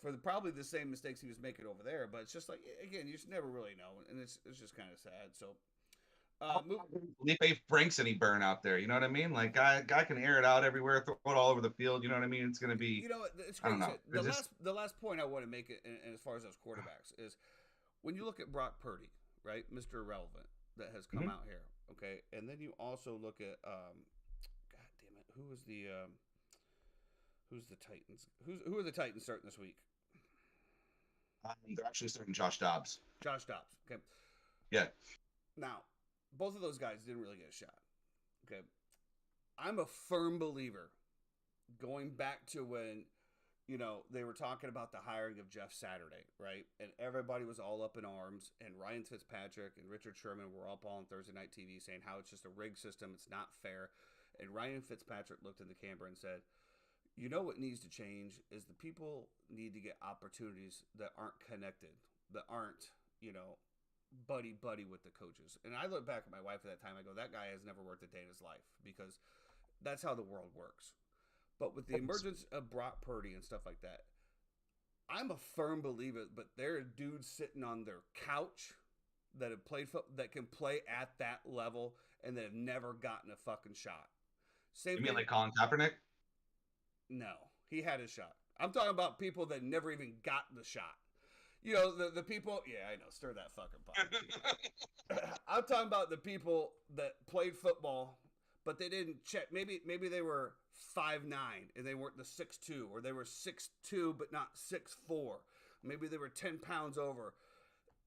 for probably the same mistakes he was making over there. But it's just like, again, you just never really know, and it's just kind of sad. So. Felipe Franks any burn out there, you know what I mean? Like guy can air it out everywhere, throw it all over the field. You know what I mean? It's gonna be. It's crazy. The last point I want to make it, and as far as those quarterbacks is, when you look at Brock Purdy, right, Mr. Irrelevant that has come out here, okay, and then you also look at, God damn it, who's the Titans? Who are the Titans starting this week? They're actually starting Josh Dobbs. Josh Dobbs. Okay. Yeah. Now, both of those guys didn't really get a shot. Okay. I'm a firm believer, going back to when, they were talking about the hiring of Jeff Saturday, right? And everybody was all up in arms, and Ryan Fitzpatrick and Richard Sherman were up on Thursday Night TV saying how it's just a rigged system, it's not fair. And Ryan Fitzpatrick looked in the camera and said, what needs to change is the people need to get opportunities that aren't connected, that aren't, buddy with the coaches. And I look back at my wife at that time, I go, that guy has never worked a day in his life, because that's how the world works. But with the emergence of Brock Purdy and stuff like that, I'm a firm believer, but there are dudes sitting on their couch that have played that can play at that level and that have never gotten a fucking shot. Same You mean thing, like Colin Kaepernick? no, he had his shot. I'm talking about people that never even got the shot. The people, yeah, I know, stir that fucking pot. I'm talking about the people that played football, but they didn't check. Maybe they were 5'9" and they weren't the 6'2", or they were 6'2" but not 6'4". Maybe they were 10 pounds over.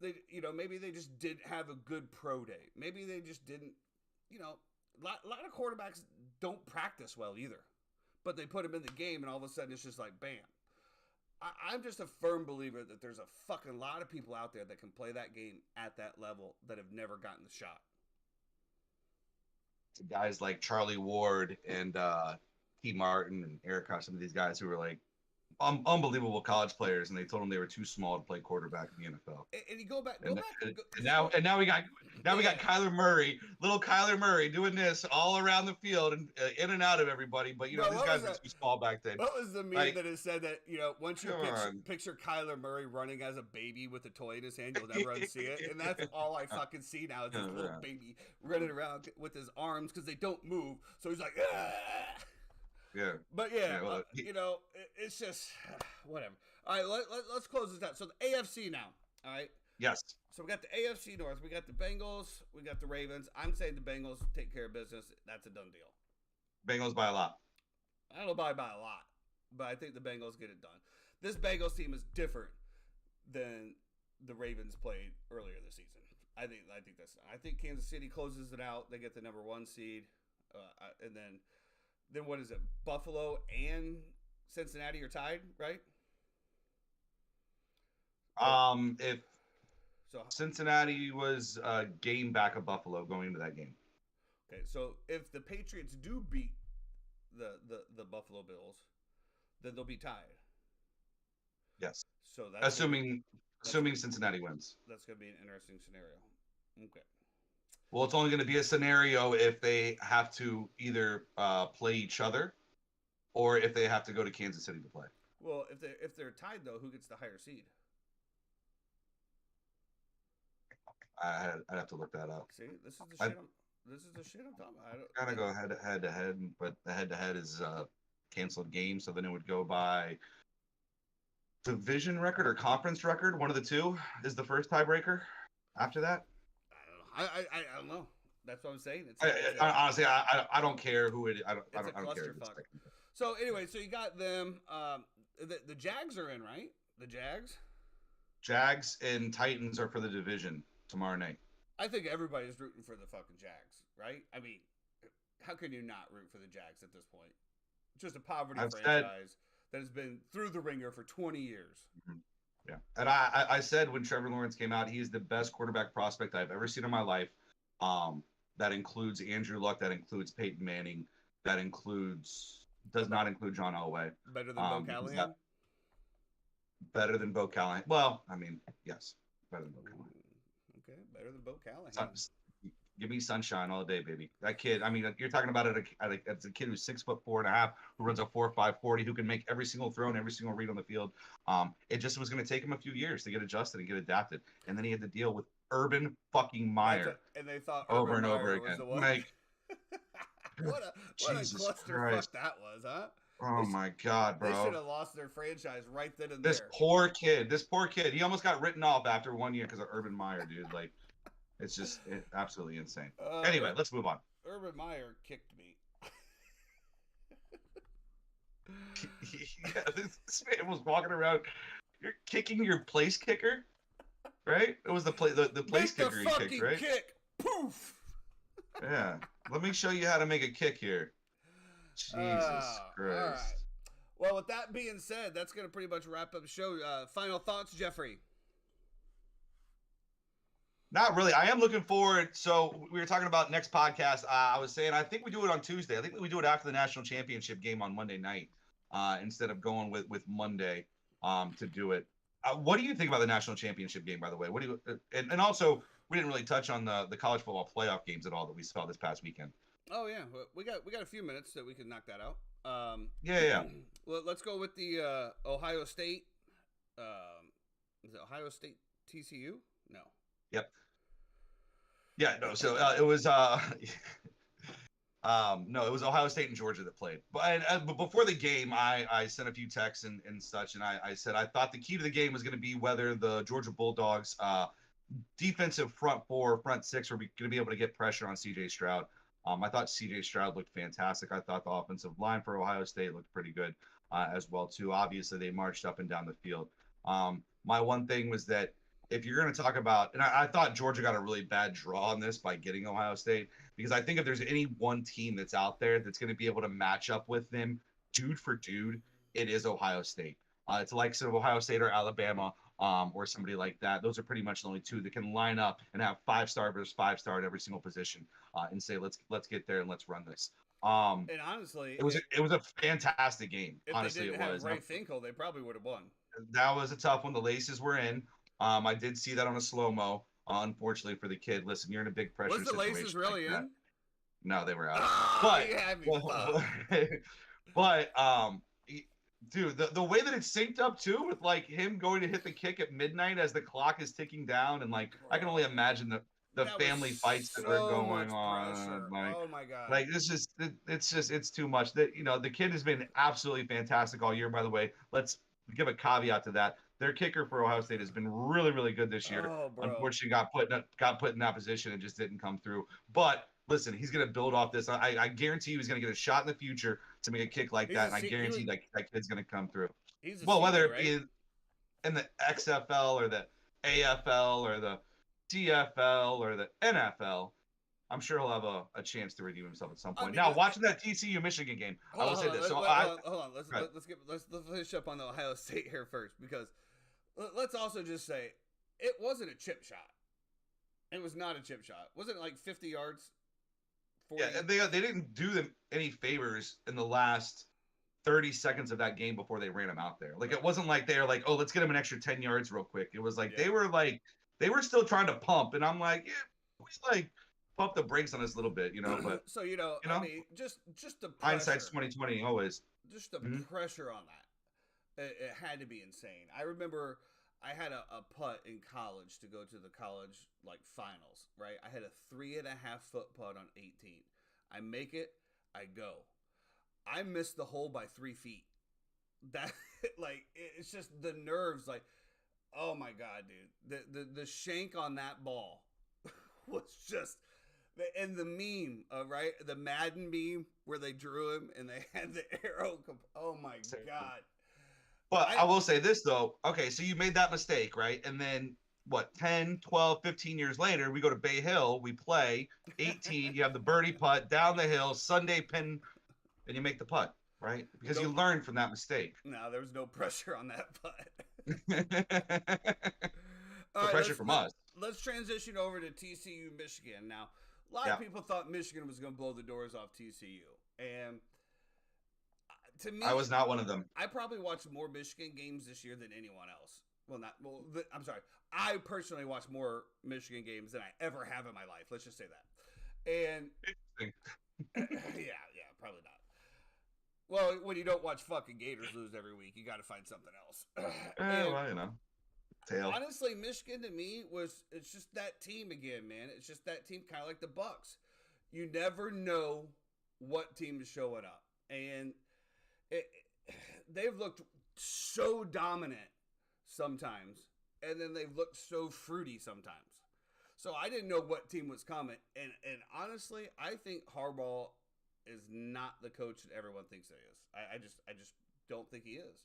Maybe they just didn't have a good pro day. Maybe they just didn't, a lot of quarterbacks don't practice well either, but they put them in the game and all of a sudden it's just like, bam. I'm just a firm believer that there's a fucking lot of people out there that can play that game at that level that have never gotten the shot. Guys like Charlie Ward and T. Martin and Eric Carr, some of these guys who were like unbelievable college players, and they told them they were too small to play quarterback in the NFL. And you go back, now we got Kyler Murray, little Kyler Murray, doing this all around the field and in and out of everybody. But these guys were too small back then. What was the meme that it said that once you picture Kyler Murray running as a baby with a toy in his hand, you'll never unsee it. And that's all I fucking see now is this little baby running around with his arms because they don't move. So he's like, ah! Yeah. But it's just whatever. All right, let's close this out. So the AFC now. All right. Yes. So we got the AFC North. We got the Bengals. We got the Ravens. I'm saying the Bengals take care of business. That's a done deal. Bengals by a lot. I don't know by a lot, but I think the Bengals get it done. This Bengals team is different than the Ravens played earlier this season. I think Kansas City closes it out. They get the number 1 seed, and then what is it? Buffalo and Cincinnati are tied, right? If Cincinnati was a game back of Buffalo going into that game. Okay, so if the Patriots do beat the Buffalo Bills, then they'll be tied. Yes. So that's assuming Cincinnati wins. That's going to be an interesting scenario. Okay. Well, it's only going to be a scenario if they have to either play each other, or if they have to go to Kansas City to play. Well, if they're tied though, who gets the higher seed? I'd have to look that up. See, this is the shit I'm talking about. Gotta go head to head, but the head to head is canceled game, so then it would go by division record or conference record. One of the two is the first tiebreaker. After that, I don't know. That's what I'm saying. Honestly, I don't care who it is. I don't care. So anyway, so you got them. The Jags are in, right? The Jags and Titans are for the division tomorrow night. I think everybody's rooting for the fucking Jags, right? I mean, how can you not root for the Jags at this point? Just a poverty franchise that has been through the ringer for 20 years. Mm-hmm. Yeah. And I said when Trevor Lawrence came out, he's the best quarterback prospect I've ever seen in my life. That includes Andrew Luck. That includes Peyton Manning. That does not include John Elway. Better than Bo Callahan? Better than Bo Callahan. Well, I mean, yes. Better than Bo Callahan. Okay, better than Bo Callahan. Give me sunshine all day, baby. That kid, I mean, you're talking about it as a kid who's 6'4.5", who runs a 4.5 40, who can make every single throw and every single read on the field. It just was going to take him a few years to get adjusted and get adapted. And then he had to deal with Urban fucking Meyer. And they thought over Urban and over Meyer again. was the one. Like, what a clusterfuck that was, huh? Oh my God, bro! They should have lost their franchise right then and this there. This poor kid. He almost got written off after 1 year because of Urban Meyer, dude. Like, it's absolutely insane. Anyway, let's move on. Urban Meyer kicked me. Yeah, this man was walking around. You're kicking your place kicker? right? It was the place Make the kicker he kicked, fucking right? kick. Poof. Yeah. Let me show you how to make a kick here. Jesus All Christ. right. Well, with that being said, that's going to pretty much wrap up the show. Final thoughts, Jeffrey? Not really. I am looking forward. So we were talking about next podcast. I was saying I think we do it on Tuesday. I think we do it after the national championship game on Monday night, instead of going with Monday to do it. What do you think about the national championship game? By the way, what do you? And also we didn't really touch on the college football playoff games at all that we saw this past weekend. Oh yeah, we got a few minutes that we can knock that out. Yeah. Well, let's go with the Ohio State. Is it Ohio State TCU? No. Yep. Yeah, no. So it was no, it was Ohio State and Georgia that played. But before the game, I sent a few texts and such, and I said I thought the key to the game was going to be whether the Georgia Bulldogs defensive front four, front six were going to be able to get pressure on C.J. Stroud. I thought C.J. Stroud looked fantastic. I thought the offensive line for Ohio State looked pretty good as well too. Obviously, they marched up and down the field. My one thing was that if you're going to talk about, and I thought Georgia got a really bad draw on this by getting Ohio State, because I think if there's any one team that's out there that's going to be able to match up with them dude for dude, it is Ohio State. It's like sort of Ohio State or Alabama or somebody like that. Those are pretty much the only two that can line up and have 5-star versus 5-star at every single position and say, let's get there and let's run this. And honestly, it was a fantastic game. If Honestly, they didn't it was. have Ray Finkel, they probably would have won. That was a tough one. The laces were in. I did see that on a slow-mo. Unfortunately for the kid, listen, you're in a big pressure Was the situation. laces really like that. in? No, they were out. Oh, you had me fucked. But dude, the way that it's synced up too, with like him going to hit the kick at midnight as the clock is ticking down, and like I can only imagine the That family was fights that so were going much on. pressure. Like, Oh my god! like it's too much. That the kid has been absolutely fantastic all year. By the way, let's give a caveat to that. Their kicker for Ohio State has been really, really good this year. Oh, bro. Unfortunately, got put in that position and just didn't come through. But listen, he's going to build off this. I guarantee you he's going to get a shot in the future to make a kick like that. And I guarantee that kid's going to come through. Well, whether it be in the XFL or the AFL or the CFL or the NFL, I'm sure he'll have a chance to redeem himself at some point. Now, watching that TCU Michigan game, I will say this. So hold on. Let's finish up on the Ohio State here first, because let's also just say it wasn't a chip shot. It was not a chip shot. Wasn't it like 50 yards? 40? Yeah, they didn't do them any favors in the last 30 seconds of that game before they ran him out there. Like, it wasn't like they were like, oh, let's get him an extra 10 yards real quick. It was like they were still trying to pump, and I'm like, yeah, please, like, pump the brakes on us a little bit, But so I mean, just the pressure, hindsight's 20/20 always. Just the pressure on that, it had to be insane. I remember I had a putt in college to go to the college like finals. Right, I had a 3.5 foot putt on 18. I make it, I go. I missed the hole by 3 feet. That like it's just the nerves. Like, oh my god, dude, the shank on that ball was just. And the meme, right? The Madden meme where they drew him and they had the arrow. Oh my god! But I will say this though. Okay, so you made that mistake, right? And then what? 10, 12, 15 years later, we go to Bay Hill. We play 18. You have the birdie putt down the hill, Sunday pin, and you make the putt, right? Because you learned from that mistake. No, there was no pressure on that putt. Pressure from us. Let's transition over to TCU Michigan now. A lot of people thought Michigan was going to blow the doors off TCU, and to me, I was not one of them. I probably watched more Michigan games this year than anyone else. I'm sorry. I personally watched more Michigan games than I ever have in my life. Let's just say that. And yeah, probably not. Well, when you don't watch fucking Gators lose every week, you got to find something else. Well, Tail. Honestly, Michigan to me it's just that team again, man. It's just that team, kind of like the Bucks. You never know what team is showing up, and they've looked so dominant sometimes, and then they've looked so fruity sometimes. So I didn't know what team was coming, and honestly, I think Harbaugh is not the coach that everyone thinks he is. I just don't think he is.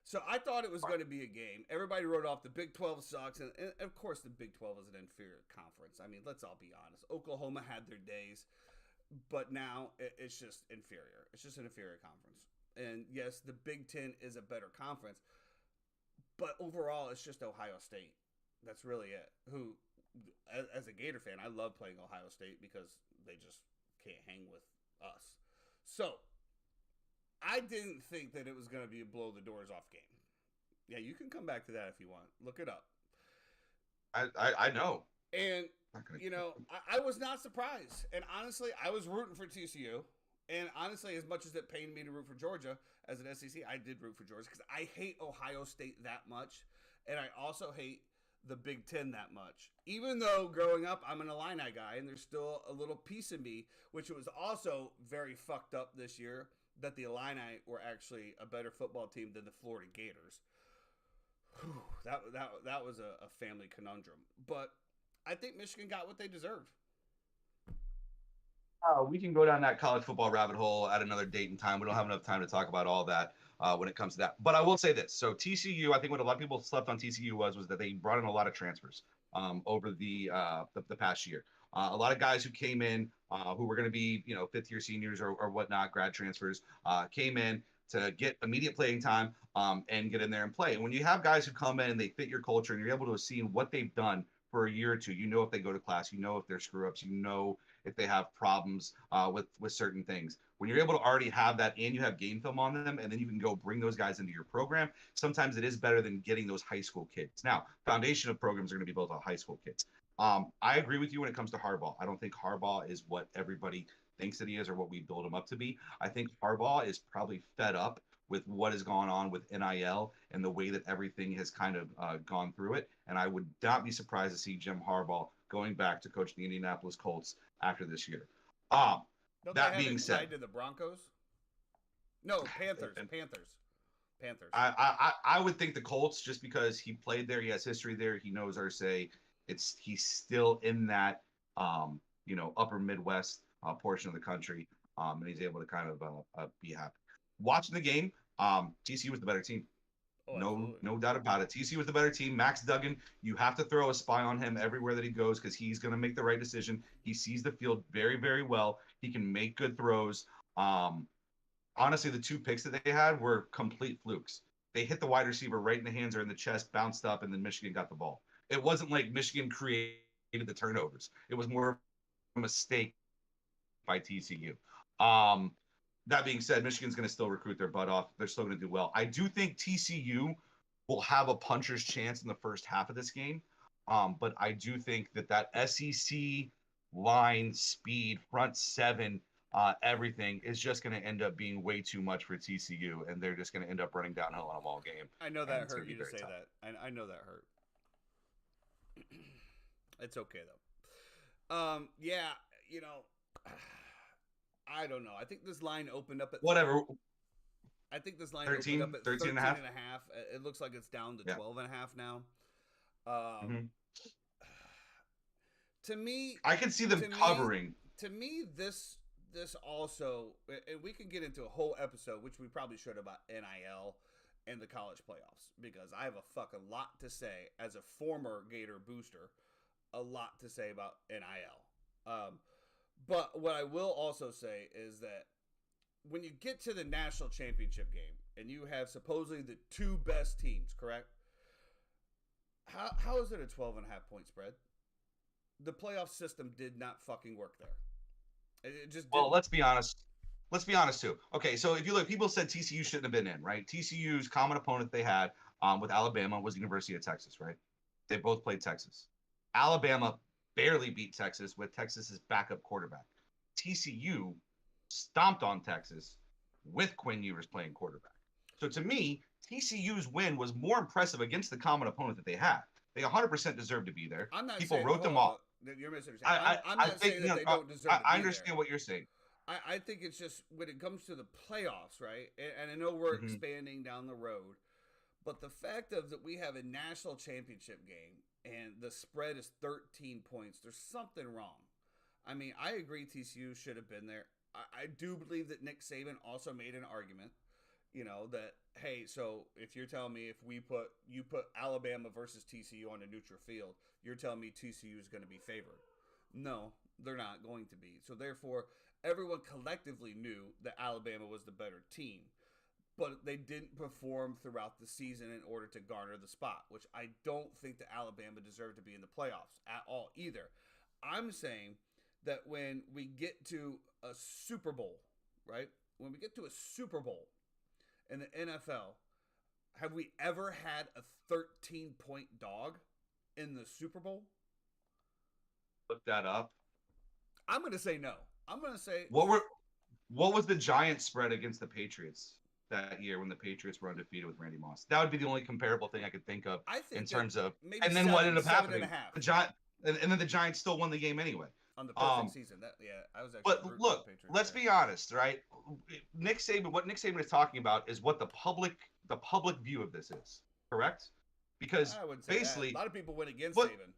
So I thought it was going to be a game. Everybody wrote off the Big 12 sucks, and of course the Big 12 is an inferior conference. I mean, let's all be honest. Oklahoma had their days, but now it's just inferior. It's just an inferior conference. And yes, the Big 10 is a better conference, but overall, it's just Ohio State. That's really it. Who, as a Gator fan, I love playing Ohio State because they just can't hang with us. So I didn't think that it was going to be a blow the doors off game. Yeah, you can come back to that if you want. Look it up. I know. And, you know, I was not surprised. And honestly, I was rooting for TCU. And honestly, as much as it pained me to root for Georgia as an SEC, I did root for Georgia because I hate Ohio State that much. And I also hate the Big Ten that much. Even though growing up, I'm an Illini guy, and there's still a little piece of me, which was also very fucked up this year, that the Illini were actually a better football team than the Florida Gators. Whew, that was a family conundrum. But I think Michigan got what they deserved. We can go down that college football rabbit hole at another date and time. We don't have enough time to talk about all that when it comes to that. But I will say this. So TCU, I think what a lot of people slept on TCU was that they brought in a lot of transfers over the past year. A lot of guys who came in who were going to be, you know, fifth-year seniors or whatnot, grad transfers, came in to get immediate playing time and get in there and play. And when you have guys who come in and they fit your culture and you're able to see what they've done for a year or two, you know if they go to class, you know if they're screw-ups, you know if they have problems with certain things. When you're able to already have that and you have game film on them, and then you can go bring those guys into your program, sometimes it is better than getting those high school kids. Now, foundation of programs are going to be built on high school kids. I agree with you when it comes to Harbaugh. I don't think Harbaugh is what everybody thinks that he is or what we build him up to be. I think Harbaugh is probably fed up with what has gone on with NIL and the way that everything has kind of gone through it. And I would not be surprised to see Jim Harbaugh going back to coach the Indianapolis Colts after this year. That being said, to the Broncos? No, Panthers. Panthers. I would think the Colts, just because he played there, he has history there, he knows Irsay. He's still in that upper Midwest portion of the country, and he's able to kind of be happy. Watching the game, TCU was the better team. Oh, no doubt about it. TCU was the better team. Max Duggan, you have to throw a spy on him everywhere that he goes because he's going to make the right decision. He sees the field very, very well. He can make good throws. Honestly, the two picks that they had were complete flukes. They hit the wide receiver right in the hands or in the chest, bounced up, and then Michigan got the ball. It wasn't like Michigan created the turnovers. It was more a mistake by TCU. That being said, Michigan's going to still recruit their butt off. They're still going to do well. I do think TCU will have a puncher's chance in the first half of this game. But I do think that SEC line, speed, front seven, everything is just going to end up being way too much for TCU, and they're just going to end up running downhill on a ball game. I know that hurt you to say that. I know that hurt. It's okay, though. Yeah, you know, I don't know. I think this line opened up at whatever. I think this line 13, opened up at 13 and a half. It looks like it's down to 12 and a half now. To me, I can see them covering. To me, this also, and we could get into a whole episode, which we probably should, about NIL and the college playoffs, because I have a fucking lot to say as a former Gator booster, a lot to say about NIL. But what I will also say is that when you get to the national championship game and you have supposedly the two best teams, correct? How is it a 12.5 point spread? The playoff system did not fucking work there. It just didn't. Well, let's be honest. Let's be honest too. Okay, so if you look, people said TCU shouldn't have been in, right? TCU's common opponent they had with Alabama was the University of Texas, right? They both played Texas. Alabama barely beat Texas with Texas's backup quarterback. TCU stomped on Texas with Quinn Ewers playing quarterback. So to me, TCU's win was more impressive against the common opponent that they had. They 100% deserved to be there. I'm not People saying, wrote them off. You're misunderstanding. I'm not saying that they don't deserve to be I understand there. what you're saying. I think it's just when it comes to the playoffs, right? And I know we're expanding down the road, but the fact of that we have a national championship game and the spread is 13 points, there's something wrong. I mean, I agree TCU should have been there. I do believe that Nick Saban also made an argument. You know that, hey, so if you're telling me if you put Alabama versus TCU on a neutral field, you're telling me TCU is going to be favored. No, they're not going to be. So therefore, everyone collectively knew that Alabama was the better team, but they didn't perform throughout the season in order to garner the spot, which I don't think that Alabama deserved to be in the playoffs at all either. I'm saying that when we get to a Super Bowl, right? When we get to a Super Bowl in the NFL, have we ever had a 13-point dog in the Super Bowl? Look that up. I'm going to say no. I'm going to say What was the Giants spread against the Patriots that year when the Patriots were undefeated with Randy Moss? That would be the only comparable thing I could think of I think in terms of. maybe And then what ended up 7.5 happening? And then the Giants still won the game anyway. on the perfect season. I was actually. But rooting for look, the Patriots let's there. be honest, right? What Nick Saban is talking about is what the public view of this is, correct? Because I wouldn't say basically, that. A lot of people went against but- Saban.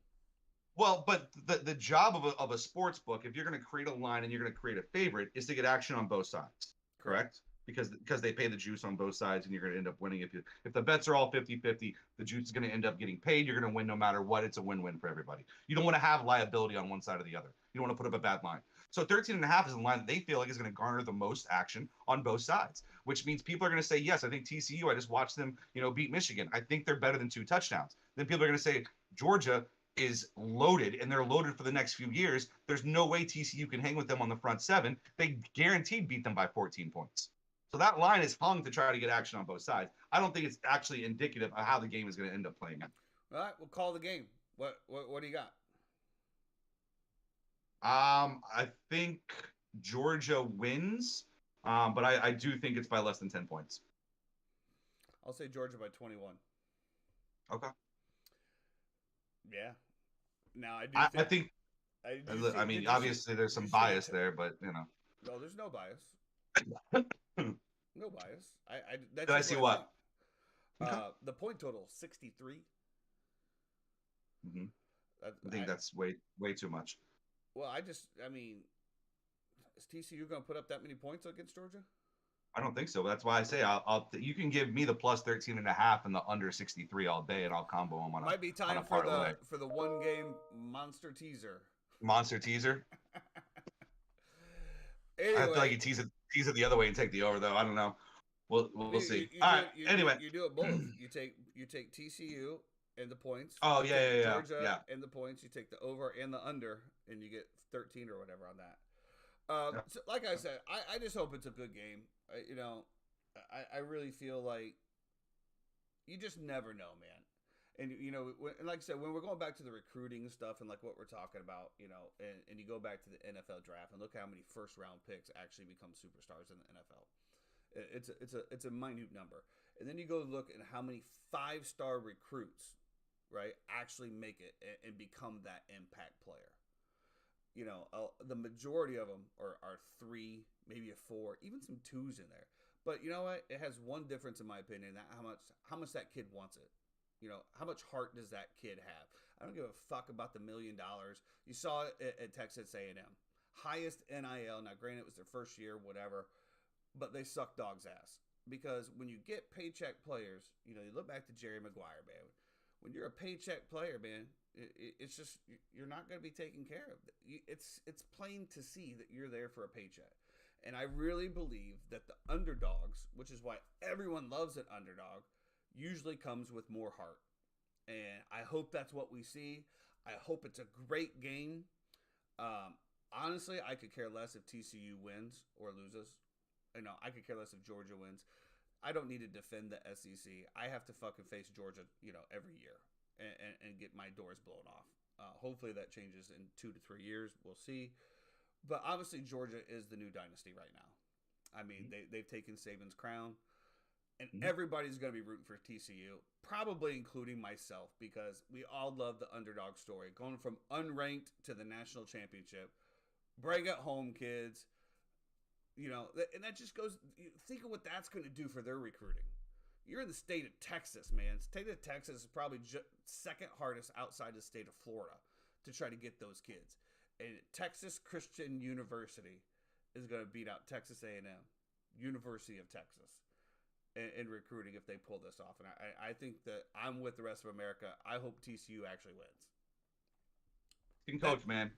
well, but the job of a sports book, if you're going to create a line and you're going to create a favorite, is to get action on both sides, correct? Because they pay the juice on both sides, and you're going to end up winning if the bets are all 50-50, the juice is going to end up getting paid. You're going to win no matter what. It's a win-win for everybody. You don't want to have liability on one side or the other. You don't want to put up a bad line. So 13.5 is a line that they feel like is going to garner the most action on both sides, which means people are going to say, yes, I think TCU, I just watched them, beat Michigan. I think they're better than 2 touchdowns. Then people are going to say Georgia is loaded, and they're loaded for the next few years. There's no way TCU can hang with them on the front 7. They guaranteed beat them by 14 points. So that line is hung to try to get action on both sides. I don't think it's actually indicative of how the game is going to end up playing out. All right, we'll call the game. What do you got? I think Georgia wins, but I do think it's by less than 10 points. I'll say Georgia by 21. Okay. Yeah. Now I do. I think. I mean, obviously there's some bias there, but No, there's no bias. No bias. That's Did I just see I what? think. Okay. The point total 63. Mm-hmm. I think that's way too much. Well, I mean, is TCU going to put up that many points against Georgia? I don't think so. That's why I say you can give me the plus 13.5 and the under 63 all day, and I'll combo them on Might be time for the one game monster teaser. Monster teaser. Anyway, I feel like you tease it the other way and take the over, though. I don't know. We'll see. All right. Anyway, you do it both. You take TCU and the points. Oh, you yeah, take yeah. Georgia and the points. You take the over and the under, and you get 13 or whatever on that. So like I said, I just hope it's a good game. I really feel like you just never know, man. And and like I said, when we're going back to the recruiting stuff and like what we're talking about, and you go back to the NFL draft and look how many first round picks actually become superstars in the NFL. It's a minute number. And then you go look at how many 5-star recruits, right, actually make it and become that impact player. The majority of them are 3, maybe a 4, even some 2s in there. But you know what? It has one difference in my opinion: that how much that kid wants it. How much heart does that kid have? I don't give a fuck about the $1 million. You saw it at Texas A&M. Highest NIL. Now, granted, it was their first year, whatever, but they suck dog's ass. Because when you get paycheck players, you look back to Jerry Maguire, man. When you're a paycheck player, man, it's just you're not going to be taken care of. It's plain to see that you're there for a paycheck. And I really believe that the underdogs, which is why everyone loves an underdog, usually comes with more heart. And I hope that's what we see. I hope it's a great game. Honestly, I could care less if TCU wins or loses. I could care less if Georgia wins. I don't need to defend the SEC. I have to fucking face Georgia, every year and get my doors blown off. Hopefully that changes in 2 to 3 years. We'll see. But obviously Georgia is the new dynasty right now. I mean, they've taken Saban's crown. And everybody's going to be rooting for TCU, probably including myself, because we all love the underdog story. Going from unranked to the national championship. Brag at home, kids. And that just goes, think of what that's going to do for their recruiting. You're in the state of Texas, man. State of Texas is probably second hardest outside the state of Florida to try to get those kids. And Texas Christian University is going to beat out Texas A&M, University of Texas. in recruiting if they pull this off. And I think that I'm with the rest of America. I hope TCU actually wins. He can coach, man.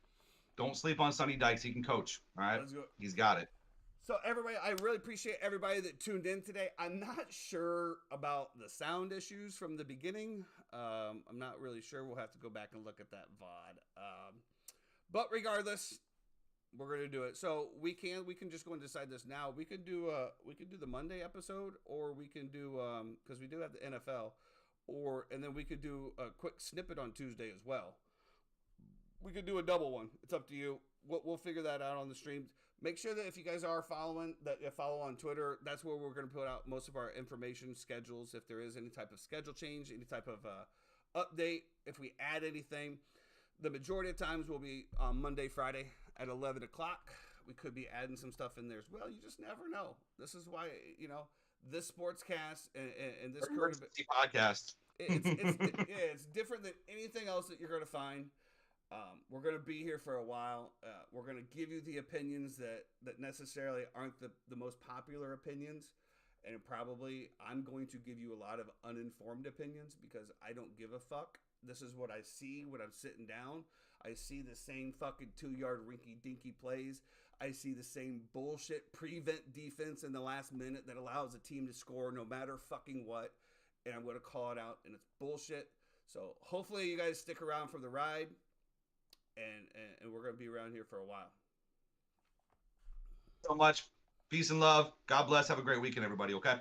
Don't sleep on Sonny Dykes. He can coach. All right. Let's go. He's got it. So everybody, I really appreciate everybody that tuned in today. I'm not sure about the sound issues from the beginning. I'm not really sure. We'll have to go back and look at that VOD. But regardless, we're gonna do it. So we can just go and decide this now. We can do the Monday episode, or we can do because we do have the NFL, and then we could do a quick snippet on Tuesday as well. We could do a double one. It's up to you. We'll figure that out on the stream. Make sure that if you guys are following, that you follow on Twitter. That's where we're going to put out most of our information, schedules, if there is any type of schedule change, any type of update, if we add anything. The majority of times will be on Monday, Friday at 11 o'clock. We could be adding some stuff in there as well. You just never know. This is why, this sportscast and this current podcast. It's different than anything else that you're going to find. We're going to be here for a while. We're going to give you the opinions that necessarily aren't the most popular opinions. And probably I'm going to give you a lot of uninformed opinions because I don't give a fuck. This is what I see when I'm sitting down. I see the same fucking 2-yard rinky-dinky plays. I see the same bullshit prevent defense in the last minute that allows a team to score no matter fucking what. And I'm going to call it out, and it's bullshit. So hopefully you guys stick around for the ride. And we're going to be around here for a while. So much. Peace and love. God bless. Have a great weekend, everybody. Okay?